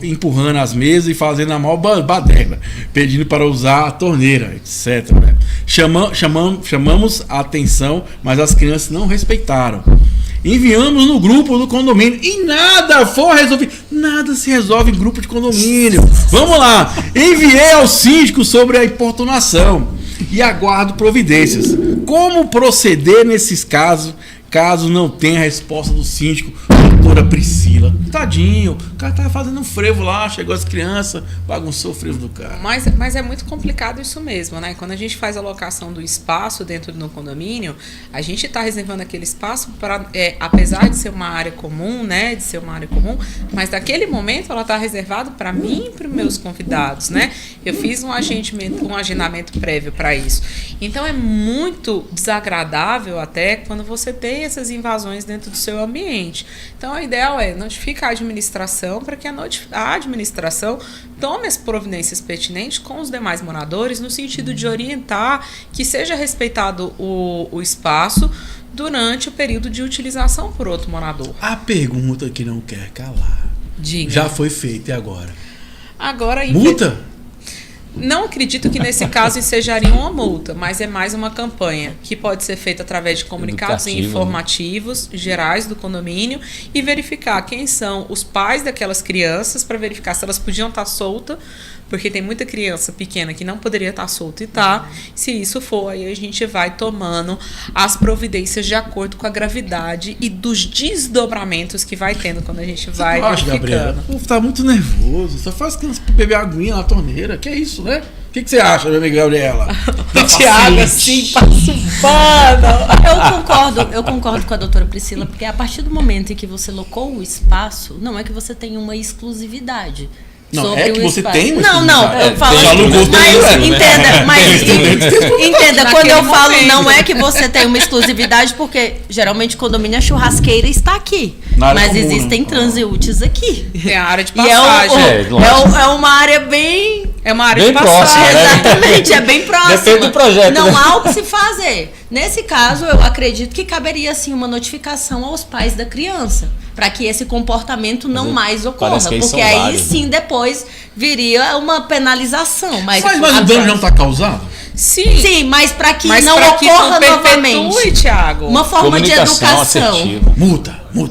empurrando as mesas e fazendo a maior baderna, pedindo para usar a torneira, etc. Né? Chamamos a atenção, mas as crianças não respeitaram. Enviamos no grupo do condomínio e nada foi resolvido. Nada se resolve em grupo de condomínio. Vamos lá. Enviei ao síndico sobre a importunação e aguardo providências. Como proceder nesses casos, caso não tenha a resposta do síndico? Doutora Priscila, tadinho, o cara tava fazendo um frevo lá, chegou as crianças, bagunçou o frevo do cara. Mas é muito complicado isso mesmo, né? Quando a gente faz a locação do espaço dentro do condomínio, a gente está reservando aquele espaço para, apesar de ser uma área comum, né? De ser uma área comum, mas naquele momento ela está reservada para mim e para os meus convidados, né? Eu fiz um agendamento prévio para isso. Então é muito desagradável até quando você tem essas invasões dentro do seu ambiente. Então, o ideal é notificar a administração para que a administração tome as providências pertinentes com os demais moradores no sentido de orientar que seja respeitado o espaço durante o período de utilização por outro morador. A pergunta que não quer calar. Diga. Já foi feita e agora? Agora, multa? Não acredito que nesse caso ensejaria uma multa, mas é mais uma campanha que pode ser feita através de comunicados informativos gerais do condomínio e verificar quem são os pais daquelas crianças para verificar se elas podiam estar soltas, porque tem muita criança pequena que não poderia estar solta e tá. Se isso for, aí a gente vai tomando as providências de acordo com a gravidade e dos desdobramentos que vai tendo quando a gente vai verificando. O povo tá muito nervoso, só faz criança beber aguinha na torneira, que é isso, né? O que você acha, minha amiga Gabriela? Tiago, assim, passa o pano. Eu concordo com a doutora Priscila, porque a partir do momento em que você locou o espaço, não é que você tem uma exclusividade. Não, sobre é que você espaço. tem Não, eu falo entenda, quando eu falo não é que você tem uma exclusividade, porque geralmente condomínio, a churrasqueira está aqui, mas comum, existem transeúntes aqui. Tem a área de passagem. É uma área bem... É uma área bem de passagem. Próxima, né? Exatamente, é bem próxima. Depende do projeto. Não né? há o que se fazer. Nesse caso, eu acredito que caberia sim uma notificação aos pais da criança, para que esse comportamento não mais ocorra, porque aí vários, sim, né? Depois viria uma penalização. Mas o dano não está causado? Sim, mas para que não ocorra novamente. Thiago. Uma forma de educação. Multa. Não,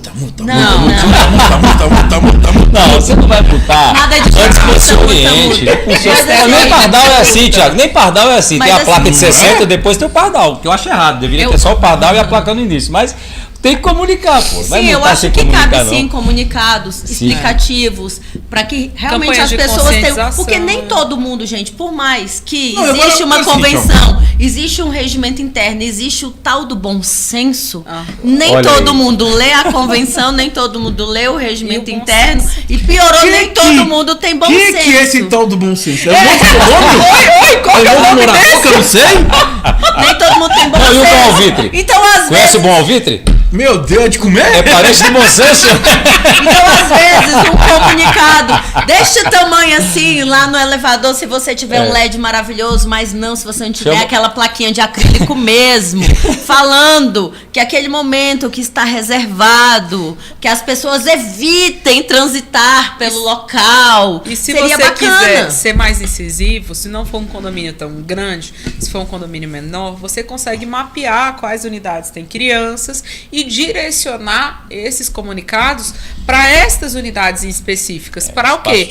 você não vai multar. Nada de antes que você oriente. Nem pardal é assim, Thiago. Nem pardal é assim. Tem a placa de 60 e depois tem o pardal, que eu acho errado. Deveria ter só o pardal e a placa no início. Mas tem que comunicar, pô. Sim, eu acho que cabe sim comunicados explicativos para que realmente as pessoas tenham. Porque nem todo mundo, gente, por mais que existe uma convenção, existe um regimento interno, existe o tal do bom senso, nem todo mundo lê a convenção, nem todo mundo lê o regimento interno, e piorou, nem todo mundo tem bom senso. O que é esse tal do bom senso? Oi, qual é o nome desse? Eu não sei. Nem todo mundo tem bom senso. E o bom alvitre? Então, às Conhece o bom alvitre? Meu Deus, é de comer? É parente de bom senso? Então, às vezes, um comunicado deste tamanho assim, lá no elevador, se você tiver um LED maravilhoso, mas não, se você não tiver aquela plaquinha de acrílico mesmo, falando que aquele momento que está reservado, que as pessoas evitem transitar pelo local. E se seria você bacana. quiser ser mais incisivo, se não for um condomínio tão grande, se for um condomínio menor, você consegue mapear quais unidades têm crianças e direcionar esses comunicados para estas unidades em específicas. Para o quê?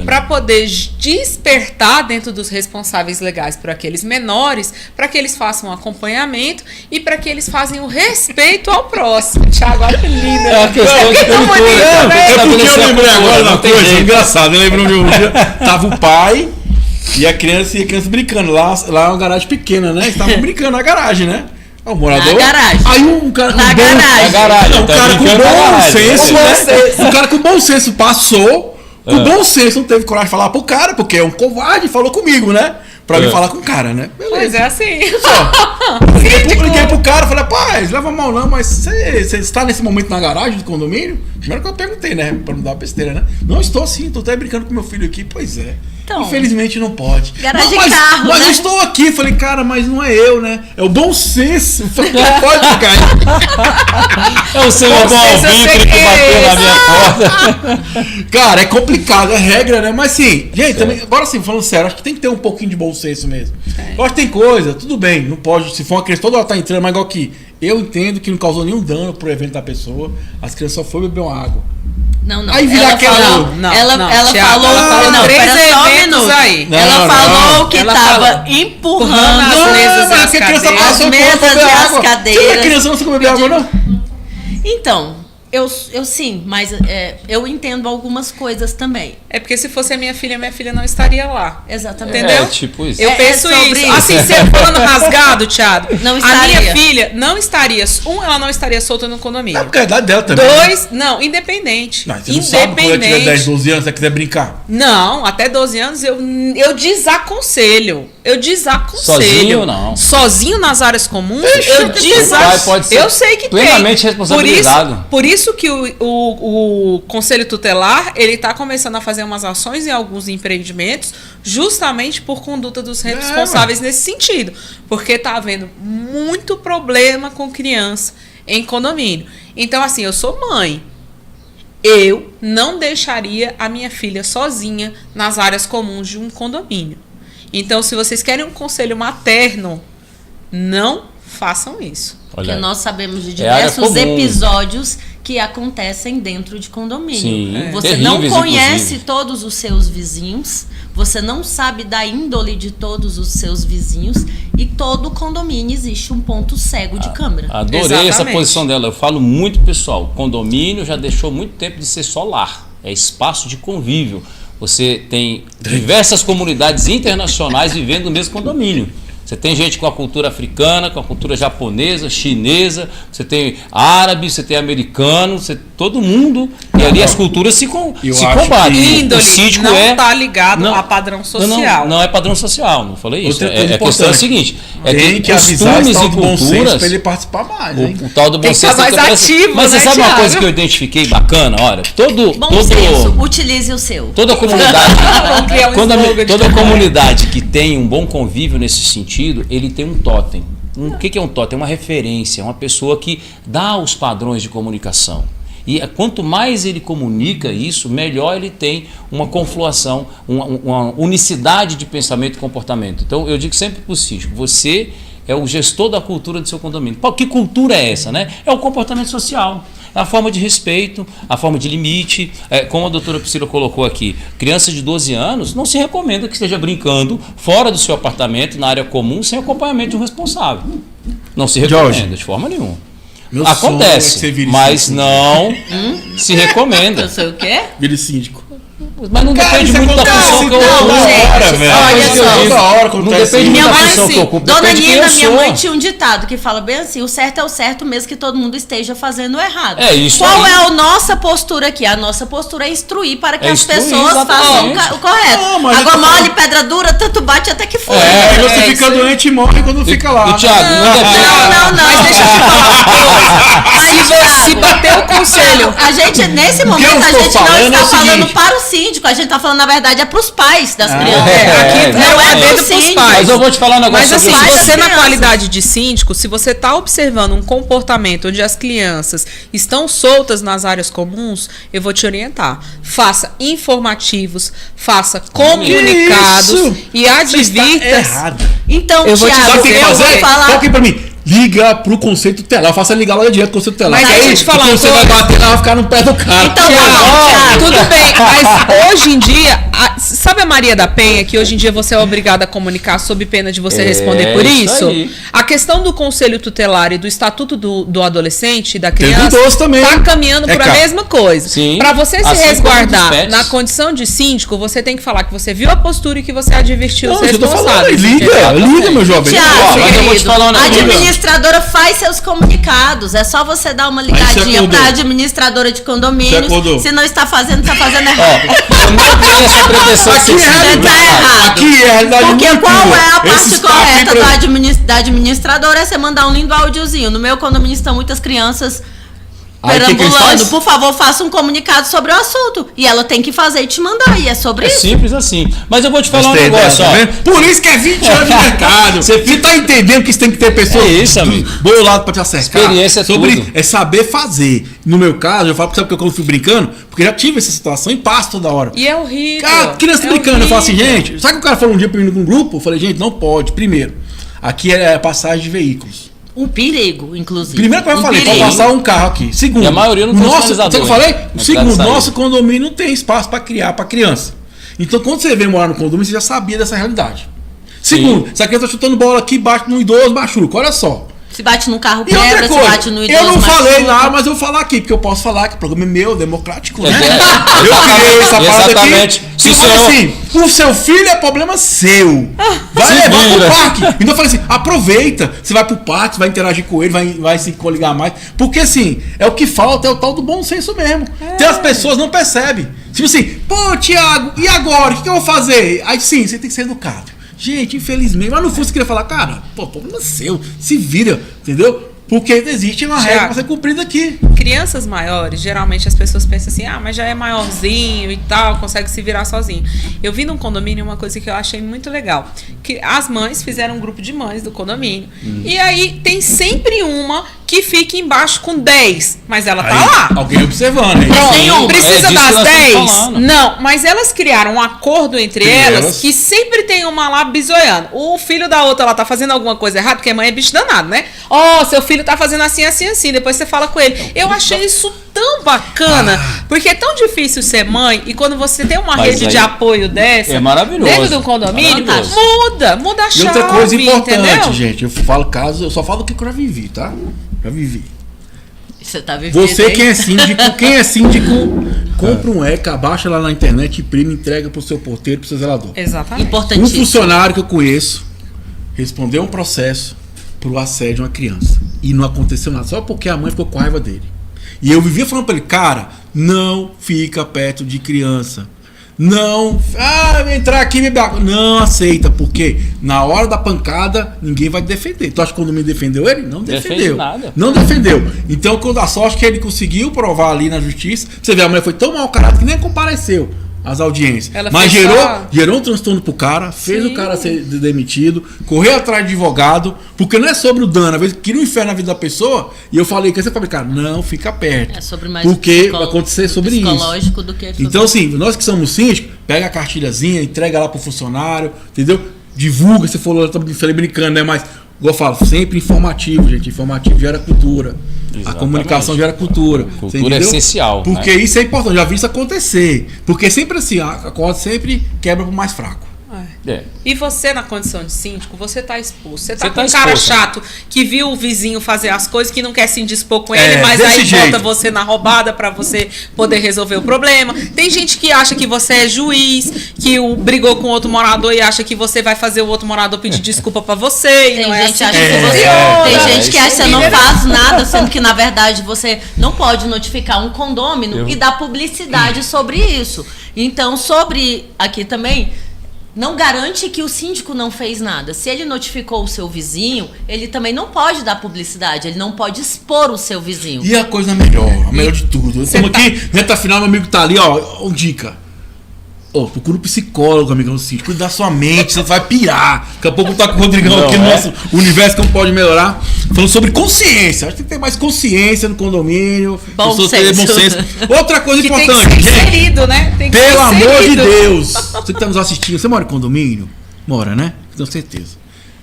Para poder despertar dentro dos responsáveis legais por aqueles menores, para que eles façam um acompanhamento e para que eles façam o respeito ao próximo. Thiago, olha que lindo. É uma questão de cultura. É porque eu lembrei agora uma coisa engraçada. Eu lembro de um dia, tava o pai e a criança brincando. Lá é uma garagem pequena, né? Eles estavam brincando na garagem, né? O morador. Na garagem. Aí um cara com Na garagem. garagem. Um cara com bom senso, né? Um cara com bom senso passou. Com bom senso não teve coragem de falar pro cara, porque é um covarde, falou comigo, né? Pra mim falar com o cara, né? Beleza. Pois é assim. Eu liguei pro cara, falei, rapaz, leva mal não, mas você está nesse momento na garagem do condomínio? Primeiro que eu perguntei, né? Pra não dar uma besteira, né? Não, estou sim, tô até brincando com meu filho aqui. Pois é. Então, infelizmente não pode. Garagem de mas, carro, mas né? eu estou aqui. Falei, cara, mas não é eu, né? É o bom senso. Falei, não pode, cara. É o senhor bom alvitre que bateu na minha porta. Cara, é complicado, é regra, né? Mas sim, gente, também, agora sim, falando sério, acho que tem que ter um pouquinho de bom senso mesmo. Eu acho que tem coisa, tudo bem, não pode, se for uma criança, toda hora tá entrando, mas igual que eu entendo que não causou nenhum dano pro evento da pessoa, as crianças só foram beber uma água. Não. Aí vira ela aquela- falou, Não, ela Thiago, falou, ela falou não, três espera só um eventos minuto. aí. Ela Não, falou não. que Ela tava falou. empurrando As mesas e as que a criança cadeiras. passou As e foi mesas beber e as água. cadeiras. Você vê criança não se beber água, não? Então, eu sim, mas eu entendo algumas coisas também. É porque se fosse a minha filha não estaria lá. Exatamente. Entendeu? É, tipo isso. Eu É penso sobre isso. isso. Assim, você falando rasgado, Thiago. Não A estaria. minha filha não estaria. Ela não estaria solta no É condomínio. porque é a idade dela também. né? Não, independente. Não, você não sabe quando ela tiver 10, Independente. 12 anos, se ela quiser brincar. Não, até 12 anos eu desaconselho. Eu desaconselho. Sozinho, não. Sozinho nas áreas comuns, Ixi, eu O pai desaconselho. pode ser Eu sei que plenamente tem. responsabilizado. Por isso que o Conselho Tutelar, ele tá começando a fazer umas ações em alguns empreendimentos, justamente por conduta dos responsáveis nesse sentido. Porque tá havendo muito problema com criança em condomínio. Então, assim, eu sou mãe. Eu não deixaria a minha filha sozinha nas áreas comuns de um condomínio. Então, se vocês querem um conselho materno, não façam isso. Olha Porque aí. nós sabemos de É área diversos comum. episódios que acontecem dentro de condomínio. Sim, Você não terríveis, conhece inclusive. todos os seus vizinhos, você não sabe da índole de todos os seus vizinhos e todo condomínio existe um ponto cego de câmera. Adorei Exatamente. essa posição dela. Eu falo muito, pessoal, condomínio já deixou muito tempo de ser só lar. É espaço de convívio. Você tem diversas comunidades internacionais vivendo no mesmo condomínio. Você tem gente com a cultura africana, com a cultura japonesa, chinesa, você tem árabe, você tem americano, todo mundo. E ali as culturas se acho combatem. que- Índole O síndico não é... tá ligado Não. a padrão social. Não é padrão social, não falei isso. Outra coisa A questão é a importante. seguinte: é Tem que avisar costumes esse tal e do bom senso culturas. pra ele participar mais, hein? O tal do bom Tem que senso. estar mais tem que aparecer. ativo, Mas você né, sabe uma Thiago? coisa que eu identifiquei bacana? Olha, Bom senso, utilize o seu. toda comunidade, Vamos criar um quando slogan de toda campanha. comunidade que tem um bom convívio nesse sentido, ele tem um totem. O que é um totem? É uma referência, uma pessoa que dá os padrões de comunicação. E quanto mais ele comunica isso, melhor ele tem uma confluação, uma unicidade de pensamento e comportamento. Então, eu digo sempre para o síndico, você é o gestor da cultura do seu condomínio. Pô, que cultura é essa, né? É o comportamento social, é a forma de respeito, a forma de limite. Como a doutora Priscila colocou aqui, crianças de 12 anos não se recomenda que esteja brincando fora do seu apartamento, na área comum, sem acompanhamento de um responsável. Não se recomenda, Jorge. de forma nenhuma. Meu sonho é que Acontece, você vire mas síndico. não se recomenda. Eu sei o quê? Vire síndico. Mas não depende muito da função que eu ocupo. Não depende muito da função que eu ocupo. Dona Nina, minha mãe tinha um ditado que fala bem assim: o certo é o certo, mesmo que todo mundo esteja fazendo o errado. É isso. Qual é a nossa postura aqui? A nossa postura é instruir para que as pessoas façam o correto. Água mole, pedra dura, tanto bate até que foi. Aí você fica doente e morre quando fica lá. Thiago, não. Mas deixa eu te falar uma coisa. Se bater o conselho. A gente, nesse momento, a gente não está falando para o síndico, a gente está falando, na verdade, é para os pais das crianças. Aqui não é dedo pros pais. Mas eu vou te falar um negócio. Mas assim, você na qualidade de síndico, se você está observando um comportamento onde as crianças estão soltas nas áreas comuns, eu vou te orientar. Faça informativos, faça comunicados e advirta. Então, eu vou te Thiago, Sabe o que eu vou falar. Toque pra mim. Liga pro conceito tutelar. Faça ligar lá direto pro conceito tutelar. Mas aí, te falar, você vai bater, ela vai ficar no pé do cara. Então, Thiago, tudo bem, mas hoje em dia, sabe a Maria da Penha, que hoje em dia você é obrigada a comunicar sob pena de você responder por isso? A questão do conselho tutelar e do estatuto do adolescente e da criança está caminhando para a mesma coisa. Para você se resguardar na condição de síndico, você tem que falar que você viu a postura e que você advertiu os responsáveis. Liga, meu jovem. Thiago, mas eu vou te falar um negócio. A administradora faz seus comunicados. É só você dar uma ligadinha pra administradora de condomínio. Se não está fazendo, está fazendo errado. Eu não tenho essa pretensão de ser Tá errado. Aqui é a realidade. Porque qual é a parte correta da administradora? É você mandar um lindo áudiozinho. No meu condomínio estão muitas crianças perambulando. Por favor, faça um comunicado sobre o assunto. E ela tem que fazer e te mandar. E é sobre isso. É simples assim. Mas eu vou te falar um negócio, ó. Por isso que é 20 anos de mercado. Você tá entendendo que você tem que ter pessoas do lado pra te acertar. Experiência é tudo. É saber fazer. No meu caso, eu falo, sabe porque eu fui brincando? Porque já tive essa situação e passo toda hora. E é horrível. Cara, criança brincando. Eu falo assim, gente, sabe que o cara falou um dia pra mim num grupo? Eu falei, gente, não pode. Primeiro, aqui é passagem de veículos. Um perigo, inclusive. Primeiro que eu falei, pode passar um carro aqui. Segundo, e a maioria não tem sinalizador. Sabe o que eu falei? Segundo, nosso condomínio não tem espaço para criar para criança. Então, quando você vem morar no condomínio, você já sabia dessa realidade. Segundo, se a criança tá chutando bola aqui, bate no idoso, machuca. Olha só. Se bate num carro, e quebra, se bate no idoso, eu não falei machuca. lá, mas eu vou falar aqui, porque eu posso falar que o programa é meu, democrático, né? Eu criei essa parada aqui. Assim, o seu filho é problema seu. Vai levar pro parque. Então eu falei assim, aproveita. Você vai pro parque, vai interagir com ele, vai se coligar mais. Porque assim, é o que falta, é o tal do bom senso mesmo. Tem as pessoas não percebem. Tipo assim, pô, Thiago, e agora? O que eu vou fazer? Aí sim, você tem que ser educado. Gente, infelizmente, mas no fundo você queria falar, cara, pô, problema seu, se vira, entendeu? Porque existe uma regra pra ser cumprida aqui. Crianças maiores, geralmente as pessoas pensam assim, mas já é maiorzinho e tal, consegue se virar sozinho. Eu vi num condomínio uma coisa que eu achei muito legal, que as mães fizeram um grupo de mães do condomínio, e aí tem sempre uma que fica embaixo com 10, mas ela tá lá. Alguém observando, hein? Não precisa das 10? Não, mas elas criaram um acordo entre elas que sempre tem uma lá bisoiando. O filho da outra, ela tá fazendo alguma coisa errada, porque a mãe é bicho danado, né? Seu filho tá fazendo assim, assim, assim. Depois você fala com ele. Eu achei isso tão bacana, porque é tão difícil ser mãe, e quando você tem uma rede de apoio dessa, dentro do condomínio, muda a chave. E outra coisa importante, entendeu? gente, eu só falo o que eu já vivi, tá? Já vivi. Você tá vivendo. Você, quem é síndico, compra um ECA, baixa lá na internet, imprime, entrega pro seu porteiro, pro seu zelador. Exatamente. Um funcionário que eu conheço respondeu um processo pro assédio a uma criança. E não aconteceu nada, só porque a mãe ficou com raiva dele. E eu vivia falando pra ele, cara, não fica perto de criança. Não, entrar aqui e beber água. Não aceita, porque na hora da pancada ninguém vai defender. Tu acha que o condomínio defendeu ele? Não defendeu. Nada. Não defendeu. Então, quando a sorte que ele conseguiu provar ali na justiça, você vê, a mulher foi tão mau caráter que nem compareceu às audiências. Mas gerou um transtorno pro cara, fez o cara ser demitido, correu atrás de advogado, porque não é sobre o dano, às vezes queria um inferno na vida da pessoa, e eu falei que você falou, cara, não fica perto. É sobre mais porque vai acontecer sobre isso. Do que então, assim, nós que somos síndicos, pega a cartilhazinha, entrega lá pro funcionário, entendeu? Divulga, você falou, eu falei brincando, né? Mas, igual eu falo, sempre informativo, gente. Informativo gera cultura. Exatamente. A comunicação gera cultura. Cultura é essencial. Porque isso é importante, já vi isso acontecer. Porque sempre assim, a corda sempre quebra pro mais fraco. E você, na condição de síndico, você tá exposto. Você tá Você com tá um cara exposto. chato que viu o vizinho fazer as coisas, que não quer se indispor com ele, mas desse aí jeito. bota você na roubada pra você poder resolver o problema. Tem gente que acha que você é juiz, que brigou com outro morador e acha que você vai fazer o outro morador pedir desculpa pra você. E Tem não é gente assim que acha que que você. funciona. Tem gente que acha que você não Entendeu? faz nada, sendo que, na verdade, você não pode notificar um condômino e dar publicidade sobre isso. Então, sobre aqui também, não garante que o síndico não fez nada. Se ele notificou o seu vizinho, ele também não pode dar publicidade, ele não pode expor o seu vizinho. E a coisa melhor, a melhor de tudo. Estamos aqui, reta final, meu amigo tá ali, ó dica. Procura um psicólogo, amigão síndico. Cuida da sua mente, você vai pirar. Daqui a pouco tá com o Rodrigão Não, aqui no nosso universo que não pode melhorar. Falando sobre consciência. Acho que tem que ter mais consciência no condomínio. Bom pessoas terem senso. Outra coisa Que tem que importante, ser gente. inserido, né? Tem que ser Pelo amor de inserido. Deus. Você que tá nos assistindo, você mora em condomínio? Mora, né? Tenho certeza.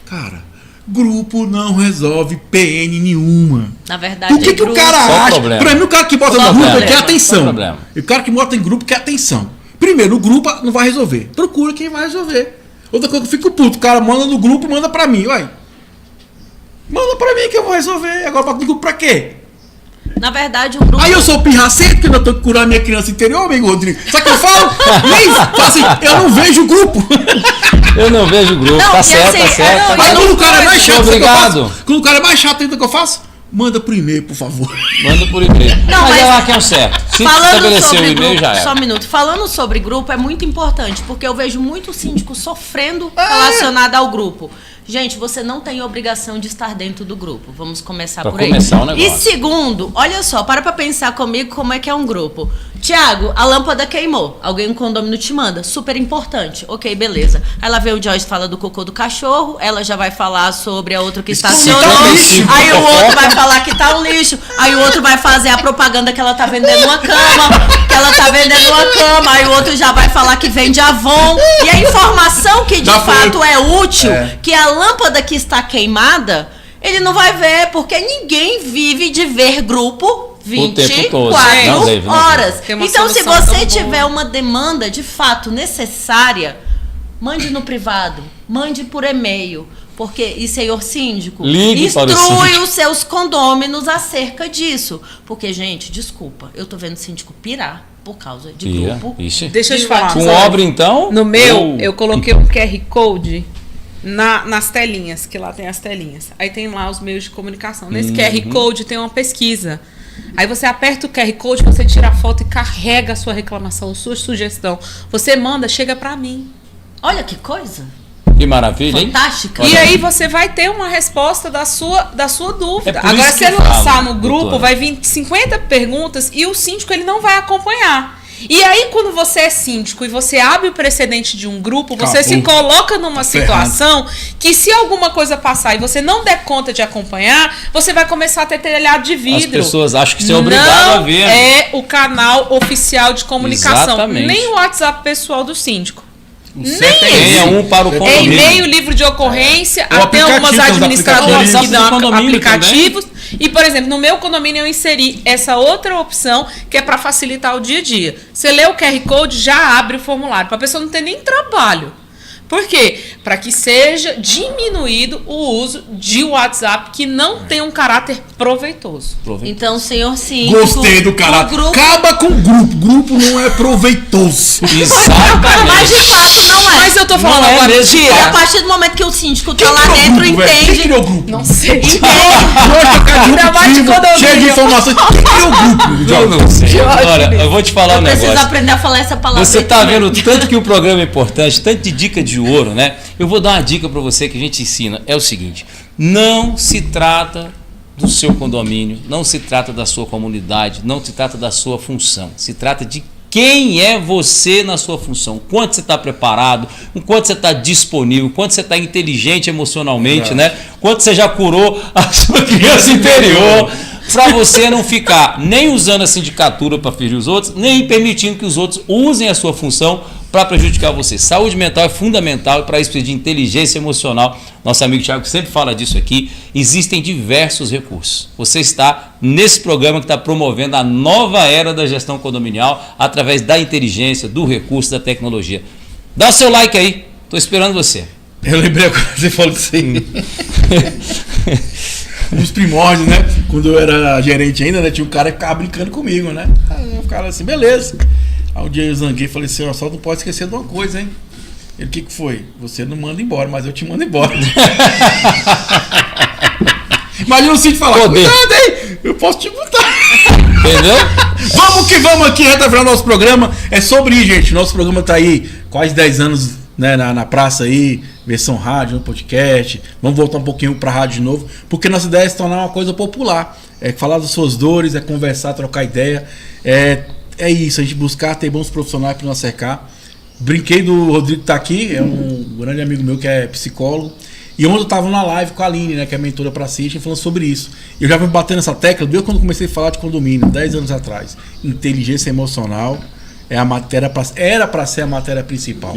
Cara, grupo não resolve PN nenhuma. Na verdade, O que o grupo- cara Só acha? problema. Pra mim, o cara que bota Só no grupo problema. quer Só atenção. problema. E o cara que bota em grupo quer atenção. Primeiro, o grupo não vai resolver. Procura quem vai resolver. Outra coisa que eu fico puto. O cara manda no grupo, manda pra mim. Uai. Manda pra mim que eu vou resolver. Agora bota no grupo pra quê? Na verdade, o grupo. Aí eu sou o pirracento que eu ainda tenho que curar minha criança interior, amigo Rodrigo. Sabe o que eu falo? Nem falo assim, eu não vejo o grupo. Eu não vejo grupo. Não, Tá porque certo, tá assim, certo. não, Aí quando o cara é mais chato, sabe o que eu Obrigado. faço? Quando o cara é mais chato ainda, o que eu faço? Manda por e-mail, por favor. Manda por e-mail. Não, mas mas- é lá que é o certo. Se estabelecer o e-mail, grupo, já só um era. minuto. Falando sobre grupo é muito importante, porque eu vejo muito síndico sofrendo relacionado ao grupo. Gente, você não tem obrigação de estar dentro do grupo. Vamos começar Pra por aí. começar o negócio. E segundo, olha só, para pra pensar comigo como é que é um grupo. Tiago, a lâmpada queimou. Alguém no condomínio te manda. Super importante. Ok, beleza. Aí lá vem o Joyce fala do cocô do cachorro. Ela já vai falar sobre a outra que estacionou. tá um lixo. Aí o outro vai falar que tá um lixo. Aí o outro vai fazer a propaganda que ela tá vendendo uma cama. Que ela tá vendendo uma cama. Aí o outro já vai falar que vende Avon. E a informação que de Já foi. fato é útil, É. que a lâmpada que está queimada, ele não vai ver, porque ninguém vive de ver grupo O tempo todo. 24 Não deve, não horas. Tem uma Então, se solução você tão tiver boa. uma demanda de fato necessária, mande no privado, mande por e-mail. Porque, e senhor síndico, Ligue para o instrui síndico. os seus condôminos acerca disso. Porque, gente, desculpa, eu tô vendo síndico pirar por causa de Ia, grupo. ixi. Deixa eu te falar. Com sabe? obra, então? No meu, ou- eu coloquei um QR Code nas telinhas, que lá tem as telinhas. Aí tem lá os meios de comunicação. Nesse QR Code tem uma pesquisa. Aí você aperta o QR Code, você tira a foto e carrega a sua reclamação, a sua sugestão. Você manda, chega pra mim. Olha que coisa Que maravilha, hein? fantástica. E aí você vai ter uma resposta da sua dúvida. É por Agora, isso se que você eu lançar falo, no grupo, doutora. vai vir 50 perguntas e o síndico ele não vai acompanhar. E aí, quando você é síndico e você abre o precedente de um grupo, você se Acabou. coloca numa situação que se alguma coisa passar e você não der conta de acompanhar, você vai começar a ter telhado de vidro. As pessoas acham que você é obrigado a ver. Não é o canal oficial de comunicação, Exatamente. nem o WhatsApp pessoal do síndico. Tenha um para o É condomínio. e-mail, livro de ocorrência, O até algumas aplicativo, tem os administradoras aplicativos. que dão Do condomínio aplicativos. E, por exemplo, no meu condomínio eu inseri essa outra opção que é para facilitar o dia a dia. Você lê o QR Code, já abre o formulário, para a pessoa não ter nem trabalho. Por quê? Para que seja diminuído o uso de WhatsApp que não tem um caráter proveitoso. Então, senhor síndico, Gostei do o cara. grupo, Acaba com o grupo. Grupo não é proveitoso. mas Exatamente. de fato não é. Mas eu tô falando Não é agora, mesmo, E tira. a partir do momento que o síndico tá Quem lá criou o dentro, grupo, velho? Quem entende. criou o grupo? Não sei. Entende. Ainda mais de condomínio. cheio de informações. Quem criou o grupo? Eu não sei. ótimo. Olha, eu vou te falar um Eu preciso negócio. aprender a falar essa palavra. Você tá também. vendo tanto que o programa é importante, tanto de dica de ouro, né? Eu vou dar uma dica para você que a gente ensina. É o seguinte: não se trata do seu condomínio, não se trata da sua comunidade, não se trata da sua função. Se trata de quem é você na sua função. Quanto você está preparado, o quanto você está disponível, quanto você está inteligente emocionalmente, né? Quanto você já curou a sua criança interior. Para você não ficar nem usando a sindicatura para ferir os outros, nem permitindo que os outros usem a sua função para prejudicar você. Saúde mental é fundamental para isso de inteligência emocional. Nosso amigo Thiago sempre fala disso aqui. Existem diversos recursos. Você está nesse programa que está promovendo a nova era da gestão condominial através da inteligência, do recurso, da tecnologia. Dá seu like aí. Tô esperando você. Eu lembrei agora que você falou disso aí. Nos primórdios, né? Quando eu era gerente ainda, né? Tinha um cara que ficava brincando comigo, né? Aí o cara assim, beleza. Aí um dia eu zanguei e falei assim, ó, só não pode esquecer de uma coisa, hein? Ele, o que foi? Você não manda embora, mas eu te mando embora. Imagina o Cid falar, cuidado, hein? Eu posso te botar. Entendeu? Vamos que vamos aqui, reta final do nosso programa. É sobre isso, gente. Nosso programa tá aí quase 10 anos, né, na praça aí, versão rádio, no podcast. Vamos voltar um pouquinho pra rádio de novo, porque nossa ideia é se tornar uma coisa popular. É falar das suas dores, é conversar, trocar ideia. É isso, a gente buscar ter bons profissionais para nos cercar. Brinquei do Rodrigo tá aqui, é um grande amigo meu que é psicólogo. E ontem eu tava na live com a Aline, né, que é mentora para System, falando sobre isso. Eu já vim batendo essa tecla desde quando comecei a falar de condomínio, 10 anos atrás. Inteligência emocional é a matéria era para ser a matéria principal.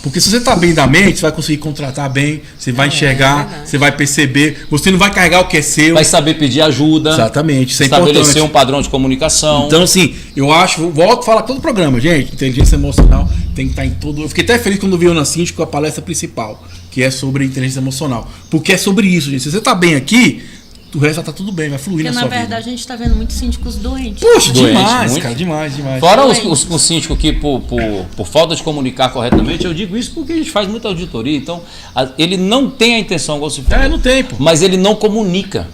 Porque se você tá bem da mente, você vai conseguir contratar bem, você vai enxergar, você vai perceber, você não vai carregar o que é seu. Vai saber pedir ajuda. Exatamente, isso é estabelecer importante. Um padrão de comunicação. Então, assim, eu acho, volto a falar todo o programa, gente, inteligência emocional tem que estar em todo. Eu fiquei até feliz quando vi o Ana Síndico com a palestra principal, que é sobre inteligência emocional. Porque é sobre isso, gente. Se você tá bem aqui, o resto vai tá tudo bem, vai fluir na sua vida. Porque, na verdade, a gente tá vendo muitos síndicos doentes. Puxa, Doente, demais, muito. cara, demais. Fora os síndicos que, por falta de comunicar corretamente, eu digo isso porque a gente faz muita auditoria, então ele não tem a intenção, igual você falou, não tem, pô. mas ele não comunica.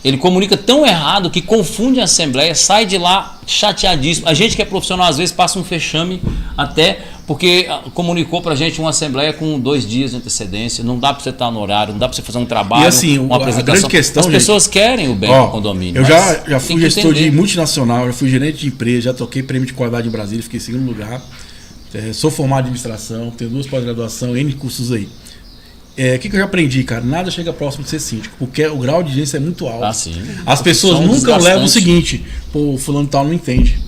Ele comunica tão errado que confunde a assembleia, sai de lá chateadíssimo. A gente que é profissional, às vezes, passa um fechame até porque comunicou pra gente uma assembleia com 2 dias de antecedência. Não dá pra você estar no horário, não dá pra você fazer um trabalho, E assim, uma apresentação. a grande questão, as pessoas querem o bem do condomínio. Eu já fui gestor de entender. multinacional, já fui gerente de empresa, já toquei prêmio de qualidade em Brasília, fiquei em segundo lugar. Sou formado em administração, tenho 2 pós-graduação, N cursos aí. O que eu já aprendi, cara? Nada chega próximo de ser síndico, porque o grau de exigência é muito alto. Ah, sim. As pessoas São nunca desgastantes. levam o seguinte, pô, o fulano tal não entende.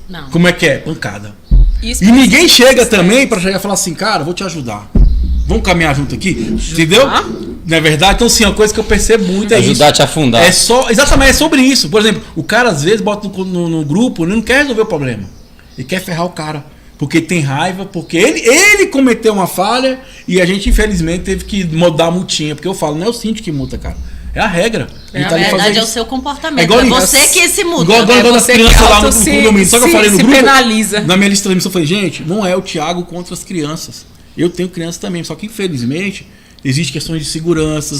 Não. Como é que é? Pancada. Isso E ninguém precisa chega ser também pra chegar e falar assim, cara, vou te ajudar. Vamos caminhar junto aqui? Entendeu? Não é verdade? Então, sim, uma coisa que eu percebo muito é Ajudar isso. a te afundar. Exatamente, é sobre isso. Por exemplo, o cara às vezes bota no grupo e não quer resolver o problema. Ele quer ferrar o cara. Porque tem raiva, porque ele cometeu uma falha e a gente, infelizmente, teve que mudar a multinha. Porque eu falo, não é o síndico que multa, cara. É a regra. Na verdade, é o seu comportamento. igual você que se muda. Igual das você que crianças lá no auto condomínio. Só que eu falei no se grupo. penaliza. Na minha lista de transmissão, eu falei, gente, não é o Thiago contra as crianças. Eu tenho crianças também. Só que, infelizmente, existem questões de segurança,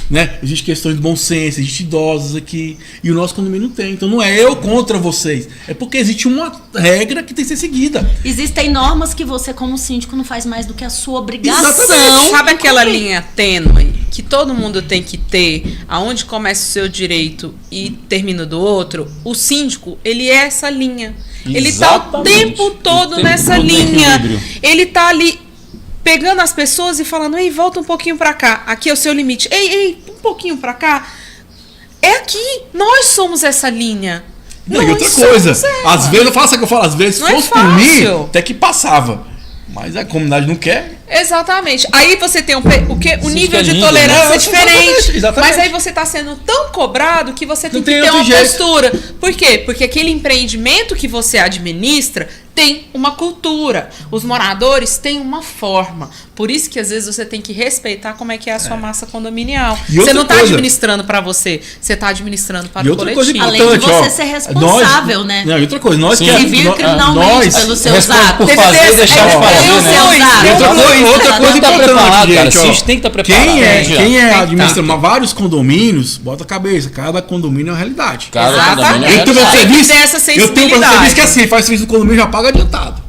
né? Existem questões de bom senso, existem idosos aqui. E o nosso condomínio não tem. Então não é eu contra vocês. É porque existe uma regra que tem que ser seguida. Existem normas que você, como síndico, não faz mais do que a sua obrigação. Exatamente. Sabe aquela linha tênue que todo mundo tem que ter, aonde começa o seu direito e termina do outro? O síndico, ele é essa linha. Ele tá o Exatamente. tempo todo O tempo nessa todo no linha. equilíbrio. Ele tá ali pegando as pessoas e falando, ei, volta um pouquinho pra cá. Aqui é o seu limite. Ei, um pouquinho pra cá. É aqui. Nós somos essa linha. Não, e Nós outra coisa, somos ela. às vezes eu falo assim que eu falo, às vezes, se Não é fosse por mim, fácil. até que passava. Mas a comunidade não quer. Exatamente. Aí você tem o nível é de lindo, tolerância né? é diferente. Exatamente. Mas aí você está sendo tão cobrado que você tem Não que tem ter outro uma jeito. postura. Por quê? Porque aquele empreendimento que você administra tem uma cultura. Os moradores têm uma forma. Por isso que às vezes você tem que respeitar como é que é a sua massa condominial. E Você outra não está coisa- administrando para você, você está administrando para E o outra coisa coletivo. Além de importante, você ó, ser responsável, né? Não, e outra coisa, nós Sim. que Civil e criminalmente pelos seus Responde atos. por fazer e deixar de Pelos fazer, seus né? atos. E outra coisa Tem que importante, estar preparado, cara. gente, ó. Síndico tem que estar preparado. Quem Tem que administra tá. vários condomínios, bota a cabeça. Cada condomínio é uma realidade. Cada Exatamente. condomínio é Eu tenho meu Tem realidade. que serviço, ter essa eu tenho meu sensibilidade. serviço que é assim, faz serviço do condomínio já paga adiantado.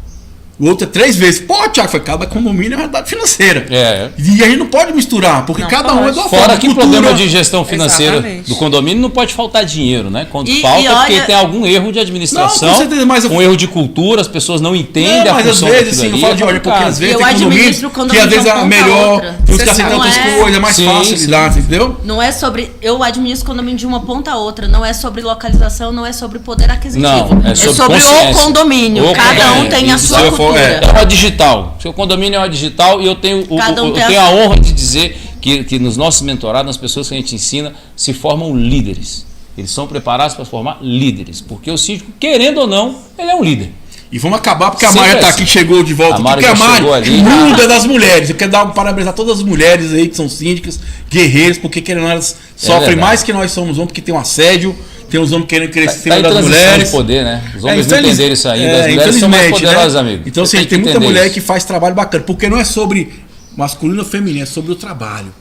O outro é 3 vezes. Pô, Thiago, foi cada condomínio é uma realidade financeira. É. E a gente não pode misturar, porque Não cada um é pode. de uma Fora forma. que Cultura. problema de gestão financeira Exatamente. do condomínio não pode faltar dinheiro, né? Quando E falta é porque olha- tem algum erro de administração, Não, com certeza, mas eu- um erro de cultura, as pessoas não entendem Não, a mas às função vezes, daquilo assim, eu ali, falo de ordem, porque complicado. às vezes Eu tem administro condomínio o que condomínio às vezes de é uma ponta a melhor, outra. tem uns Você que aceitam sabe, outras não é- coisas, é mais Sim, fácil sim. lidar, entendeu? Não é sobre. Eu administro o condomínio de uma ponta a outra. Não é sobre localização, não é sobre poder aquisitivo. Não, é sobre o consciência. condomínio. O Cada um condomínio. tem a Isso sua eu falo, cultura. É uma digital. Seu condomínio é uma digital e eu tenho, Cada um eu tem tenho a a honra de dizer que nos nossos mentorados, nas pessoas que a gente ensina, se formam líderes. Eles são preparados para formar líderes. Porque o síndico, querendo ou não, ele é um líder. E vamos acabar, porque a Sempre Mari tá assim. aqui, chegou de volta. A Mari Porque a já Mari, chegou ali. o mundo é das mulheres. Eu quero dar um parabéns a todas as mulheres aí que são síndicas, guerreiras, porque querendo ou não, elas sofrem verdade. mais que nós somos homens, porque tem um assédio, tem os homens querendo crescer Tá em das transição mulheres. de poder, né? Os homens não infeliz- entenderam isso ainda. As mulheres são mais infelizmente, poderosas, né? amigo. Então, Você assim, tem muita entender mulher isso. que faz trabalho bacana, porque não é sobre masculino ou feminino, é sobre o trabalho.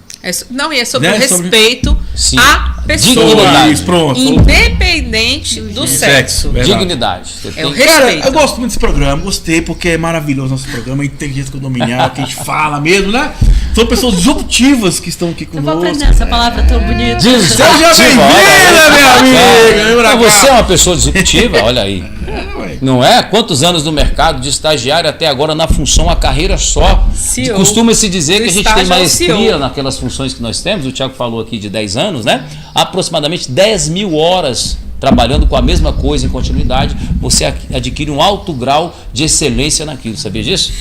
Não, e é sobre Né? o respeito Sim. à pessoa. Dignidade. Isso, pronto. Independente do sexo. Verdade. Dignidade. Você É o tem- Cara, respeito. eu gosto muito desse programa, gostei, porque é maravilhoso nosso programa, é inteligência condominial, que a gente fala mesmo, né? São pessoas disruptivas que estão aqui Eu vou conosco. aprender essa palavra tão bonita. Seja bem-vinda, Olha aí. minha amiga! Vem pra Mas cá. você é uma pessoa disruptiva, olha aí. Ué. Não é? Quantos anos no mercado de estagiário até agora na função, a carreira só? CEO. Costuma-se dizer Do que a gente estágio tem ao maestria CEO. naquelas funções que nós temos. O Thiago falou aqui de 10 anos, né? Aproximadamente 10 mil horas trabalhando com a mesma coisa em continuidade, você adquire um alto grau de excelência naquilo. Sabia disso?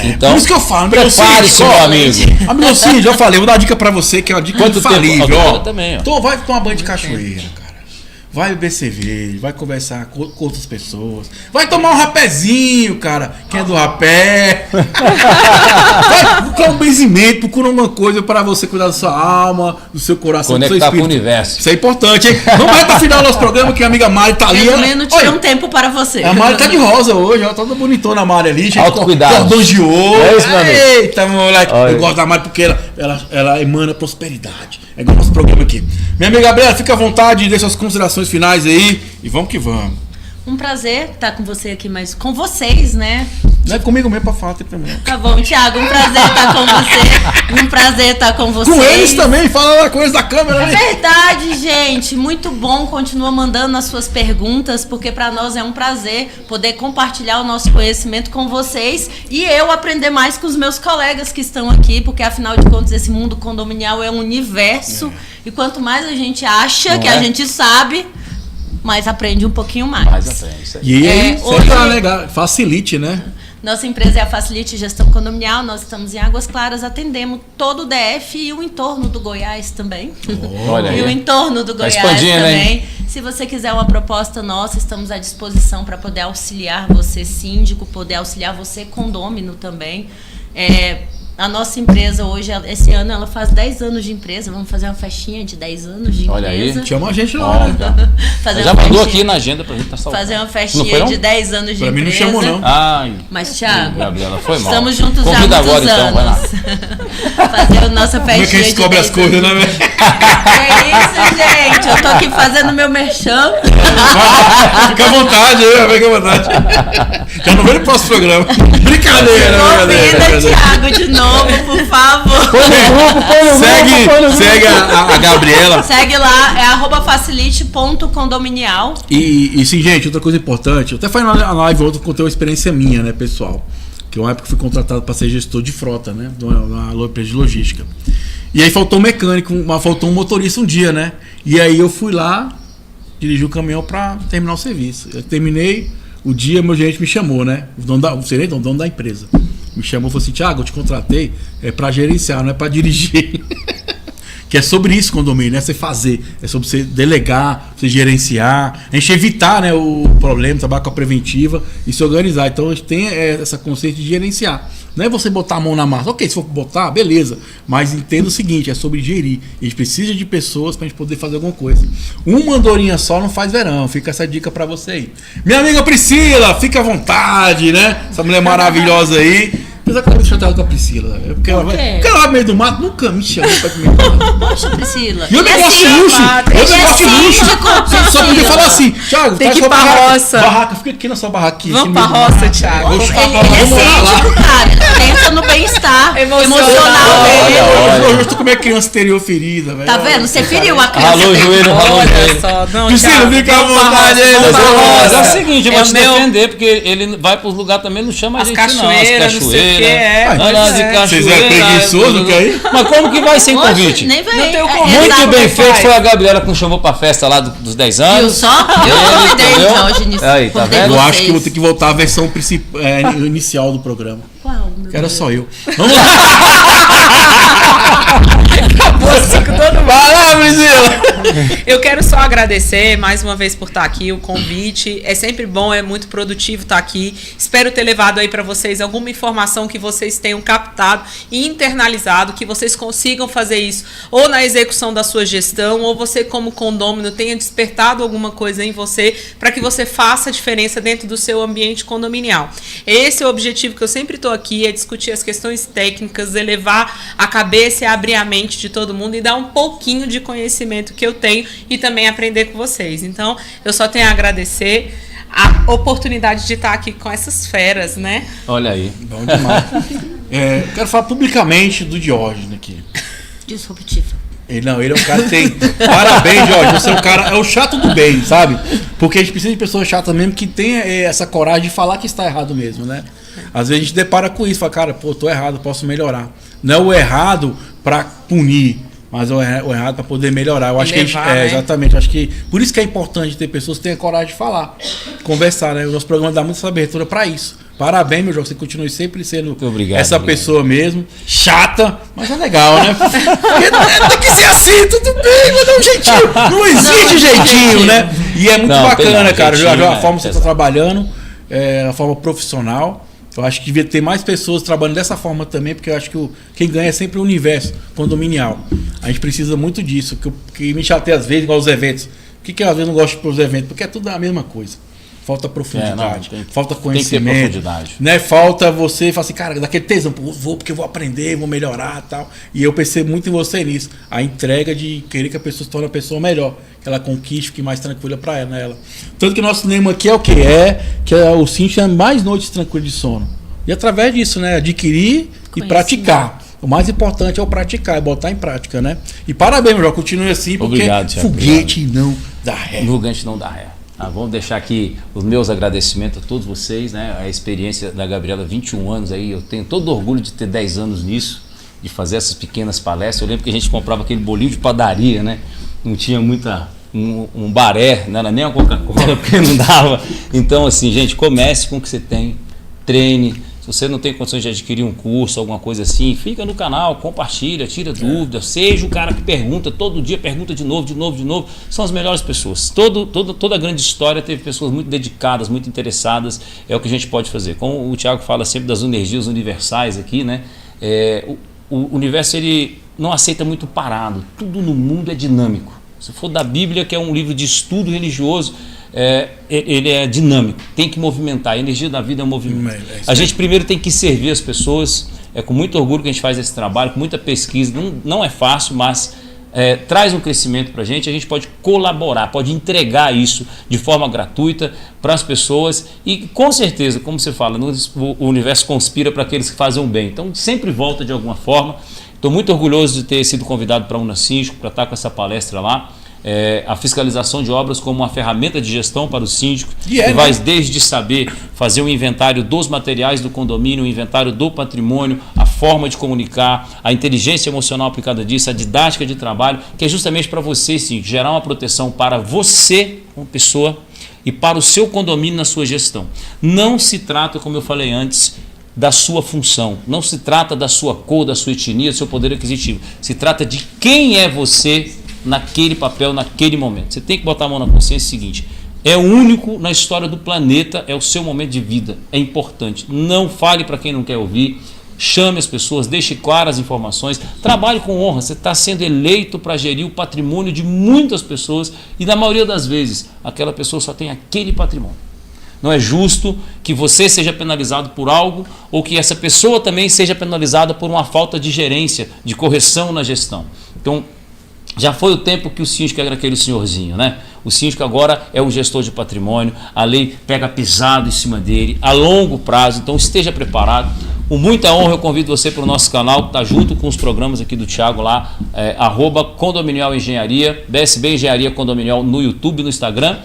Então, Por isso que eu falo, prepare-se, meu amigo. Amigo Cid, já falei, vou dar uma dica pra você, que é uma dica Quanto infalível, tempo? A ó. doutora também, ó. Então vai tomar banho de cachoeira, cara. Vai beber cerveja, vai conversar com outras pessoas. Vai tomar um rapézinho, cara. Quem é do rapé? Vai procurar um benzimento, procura uma coisa para você cuidar da sua alma, do seu coração, do seu Conectar com o espírito. universo. Isso é importante, hein? Vamos lá para final do nosso programa, que a amiga Mari tá ali. Resumindo, tira Olha, um tempo para você. a Mari tá de rosa hoje, ela tá toda bonitona, a Mari ali, cheia de Autocuidado. cordões de ouro. É isso, meu amigo. Eita, moleque. Olha. Eu gosto da Mari porque ela emana prosperidade. É igual o nosso programa aqui. Minha amiga Gabriela, fica à vontade, dê suas considerações finais aí e vamos que vamos. Um prazer estar com você aqui, mas com vocês, né? Não é comigo mesmo pra falar, tem problema. Tá bom, Thiago, um prazer estar com você. Um prazer estar com vocês. Com eles também, fala uma coisa da câmera É ali. verdade, gente. Muito bom. Continua mandando as suas perguntas, porque para nós é um prazer poder compartilhar o nosso conhecimento com vocês e eu aprender mais com os meus colegas que estão aqui, porque afinal de contas esse mundo condominial é um universo e quanto mais a gente acha Não que é? a gente sabe, mais aprende um pouquinho mais. Mas aprende isso aí. E aí, hoje- tá legal, facilite, né? Nossa empresa é a Facilite Gestão Condominial, nós estamos em Águas Claras, atendemos todo o DF e o entorno do Goiás também. Olha E o aí. entorno do Tá Goiás expandindo, também. hein? Se você quiser uma proposta nossa, estamos à disposição para poder auxiliar você, síndico, poder auxiliar você, condômino também. A nossa empresa hoje, esse ano, ela faz 10 anos de empresa. Vamos fazer uma festinha de 10 anos de Olha aí. empresa. Chama a gente lá, né? Fazer Já uma mandou festinha- aqui na agenda pra gente estar salvando. Fazer uma Não foi, festinha não? de 10 anos de Pra mim não empresa. chamou, não. Ai, Mas, Thiago, Gabriela, foi mal. estamos juntos já há Convida muitos agora, então, vai lá. anos. Fazer a nossa festinha Como é que a gente de descobre 10 as coisas, né, anos. velho? É isso, gente. Eu tô aqui fazendo meu merchan. Fica à vontade aí, fica à vontade. Já não vem no próximo programa. Brincadeira, Convida o Thiago de novo, por favor. Segue a Gabriela. Segue lá, é @facilite.condominial. E sim, gente, outra coisa importante. Eu até falei na live outra, contei uma experiência minha, né, pessoal. Que uma época eu fui contratado para ser gestor de frota, né? Na empresa de logística. E aí faltou um mecânico, faltou um motorista um dia, né? E aí eu fui lá, dirigi o caminhão para terminar o serviço. Eu terminei o dia, meu gerente me chamou, né? O dono da empresa. Me chamou e falou assim: Thiago, eu te contratei para gerenciar, não é para dirigir. Que é sobre isso, condomínio, né? Você fazer, é sobre você delegar, você gerenciar, a gente evitar, né, o problema, trabalhar com a preventiva e se organizar. Então a gente tem essa consciência de gerenciar. Não é você botar a mão na massa. Ok, se for botar, beleza. Mas entenda o seguinte, é sobre gerir. A gente precisa de pessoas pra gente poder fazer alguma coisa. Uma andorinha só não faz verão. Fica essa dica pra você aí. Minha amiga Priscila, fica à vontade, né? Essa mulher maravilhosa aí. Apesar que eu tô chateado com a Priscila. Porque ela vai no meio do mato, nunca me chamou pra comer. Poxa, Priscila. E eu não Ele é gosto de síndico, luxo. Eu não gosto de luxo. síndico, Só podia Priscila. falar assim: Thiago, Tem faz que ir sua pra barraca. roça. Barraca, fica aqui na sua barraquinha. Vamos aqui pra no meio do roça, mato. Thiago. Vamos Ele pra é vamos morar lá. síndico, cara. Pensa no bem-estar emocional dele. Eu estou com minha criança interior ferida, velho. Tá vendo? Você feriu a criança. Ralou o joelho, ralou o Olha joelho. só, não, Priscila, Thiago, fica à vamos pra vontade roça, aí, vamos mas pra eu- Mas é o roça. seguinte, eu É vou o te meu- defender, porque ele vai pros lugares também, não chama a As gente não. As cachoeiras, não sei o que, cachoeiras. é. Olha lá, pois de é. Vocês cachoeira. é preguiçoso, que aí? Mas como que vai sem Poxa, convite? nem vem. Não tem o É, convite. Muito exato. bem vai. feito, foi a Gabriela que nos chamou pra festa lá dos 10 Viu anos. só? Eu convidei entendeu? o Diógenes. Aí, tá Convidei vendo? Eu vocês. acho que eu vou ter que voltar à versão inicial do programa. Qual, meu Que era Deus? só eu. Vamos lá. Acabou assim com todo mundo. Vai lá, Priscila. Eu quero só agradecer mais uma vez por estar aqui, o convite. É sempre bom, é muito produtivo estar aqui. Espero ter levado aí para vocês alguma informação que vocês tenham captado e internalizado, que vocês consigam fazer isso ou na execução da sua gestão, ou você como condômino tenha despertado alguma coisa em você para que você faça a diferença dentro do seu ambiente condominial. Esse é o objetivo que eu sempre estou aqui, é discutir as questões técnicas, elevar a cabeça e abrir a mente de todo mundo e dar um pouquinho de conhecimento que eu tenho e também aprender com vocês. Então, eu só tenho a agradecer a oportunidade de estar aqui com essas feras, né? Olha aí. Bom demais. Quero falar publicamente do Diógenes aqui. Disruptiva. Ele é um cara que tem... Parabéns, Jorge. Você é um cara... É o chato do bem, sabe? Porque a gente precisa de pessoas chatas mesmo que tenham essa coragem de falar que está errado mesmo, né? Às vezes a gente depara com isso. Fala, cara, pô, tô errado, posso melhorar. Não é o errado para punir, mas o errado para poder melhorar. Eu acho que a gente, né? exatamente. Acho que por isso que é importante ter pessoas que tenham coragem de falar, conversar, né? O nosso programa dá muita essa abertura para isso. Parabéns, meu Jorge. Você continue sempre sendo essa pessoa mesmo. Chata, mas é legal, né? Tem que ser assim, tudo bem, mas dá um jeitinho. Não existe jeitinho, né? E é muito bacana, cara. A forma que você está trabalhando, a forma profissional. Eu acho que devia ter mais pessoas trabalhando dessa forma também, porque eu acho que quem ganha é sempre o universo condominial. A gente precisa muito disso. Que me chateia às vezes, igual os eventos. Por que eu às vezes não gosto dos eventos? Porque é tudo a mesma coisa. Falta profundidade, falta conhecimento. Tem que ter profundidade. Né? Falta você falar assim, cara, daquele tesão, vou porque eu vou aprender, vou melhorar e tal. E eu percebo muito em você nisso. A entrega de querer que a pessoa se torne uma pessoa melhor. Que ela conquiste, fique mais tranquila para ela. Tanto que nosso lema aqui é o quê? Que o Síndico é mais noites tranquilas de sono. E através disso, né? Adquirir e praticar. O mais importante é o praticar, é botar em prática, né? E parabéns, meu, continue assim, porque obrigado, Thiago, foguete não dá ré. Foguete não dá ré. Vamos deixar aqui os meus agradecimentos a todos vocês, né? A experiência da Gabriela, 21 anos aí, eu tenho todo orgulho de ter 10 anos nisso, de fazer essas pequenas palestras. Eu lembro que a gente comprava aquele bolinho de padaria, né? Não tinha um baré, não era nem uma Coca-Cola, porque não dava. Então, assim, gente, comece com o que você tem, treine. Se você não tem condições de adquirir um curso, alguma coisa assim, fica no canal, compartilha, tira dúvidas, seja o cara que pergunta, todo dia pergunta de novo. São as melhores pessoas. Toda a grande história teve pessoas muito dedicadas, muito interessadas, é o que a gente pode fazer. Como o Thiago fala sempre das energias universais aqui, né? O universo, ele não aceita muito parado, tudo no mundo é dinâmico. Se for da Bíblia, que é um livro de estudo religioso, ele é dinâmico, tem que movimentar. A energia da vida é um movimento. A gente primeiro tem que servir as pessoas. É com muito orgulho que a gente faz esse trabalho, com muita pesquisa. Não é fácil, mas traz um crescimento para a gente pode colaborar, pode entregar isso de forma gratuita para as pessoas. E com certeza, como você fala, o universo conspira para aqueles que fazem o bem. Então sempre volta de alguma forma. Estou muito orgulhoso de ter sido convidado para a Unasíndico, para estar com essa palestra lá. A fiscalização de obras como uma ferramenta de gestão para o síndico, que vai desde saber fazer um inventário dos materiais do condomínio, o inventário do patrimônio, a forma de comunicar, a inteligência emocional aplicada disso, a didática de trabalho, que é justamente para você, sim, gerar uma proteção para você, como pessoa, e para o seu condomínio na sua gestão. Não se trata, como eu falei antes, da sua função, não se trata da sua cor, da sua etnia, do seu poder aquisitivo, se trata de quem é você naquele papel, naquele momento. Você tem que botar a mão na consciência seguinte: é o único na história do planeta, é o seu momento de vida, é importante. Não fale para quem não quer ouvir, chame as pessoas, deixe claras as informações, trabalhe com honra. Você está sendo eleito para gerir o patrimônio de muitas pessoas e na maioria das vezes aquela pessoa só tem aquele patrimônio. Não é justo que você seja penalizado por algo ou que essa pessoa também seja penalizada por uma falta de gerência, de correção na gestão. Então, já foi o tempo que o síndico era aquele senhorzinho, né? O síndico agora é o gestor de patrimônio, a lei pega pesado em cima dele, a longo prazo, então esteja preparado. Com muita honra eu convido você para o nosso canal, que está junto com os programas aqui do Thiago lá, @Condominial Engenharia, BSB Engenharia Condominial no YouTube, no Instagram.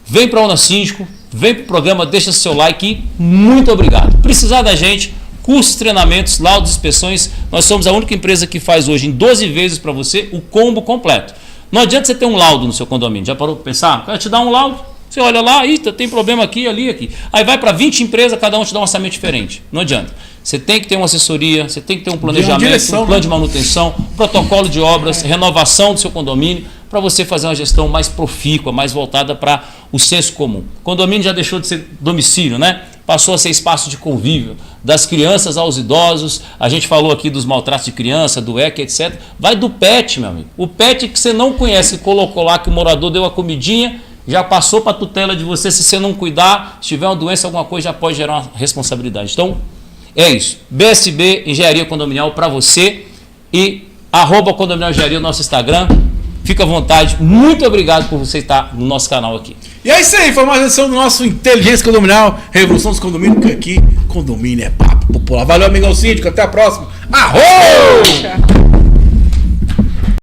Vem para a Unasíndico, vem para o programa, deixa seu like e muito obrigado. Precisar da gente, cursos, treinamentos, laudos, inspeções, nós somos a única empresa que faz hoje em 12 vezes para você o combo completo. Não adianta você ter um laudo no seu condomínio, já parou para pensar? O cara te dá um laudo, você olha lá, tem problema aqui, ali, aqui. Aí vai para 20 empresas, cada um te dá um orçamento diferente. Não adianta. Você tem que ter uma assessoria, você tem que ter um planejamento, um plano de manutenção, protocolo de obras, renovação do seu condomínio, para você fazer uma gestão mais profícua, mais voltada para o senso comum. O condomínio já deixou de ser domicílio, né? Passou a ser espaço de convívio, das crianças aos idosos. A gente falou aqui dos maltratos de criança, do ECA, etc. Vai do pet, meu amigo. O pet que você não conhece, colocou lá que o morador deu a comidinha, já passou para a tutela de você. Se você não cuidar, se tiver uma doença, alguma coisa, já pode gerar uma responsabilidade. Então, é isso. BSB Engenharia Condominial para você e @Condominial Engenharia, o nosso Instagram. Fica à vontade. Muito obrigado por você estar no nosso canal aqui. E é isso aí, foi mais uma edição do nosso Inteligência Condominial, Revolução dos Condomínios, porque aqui condomínio é papo popular. Valeu, amigão síndico, até a próxima. Arroz!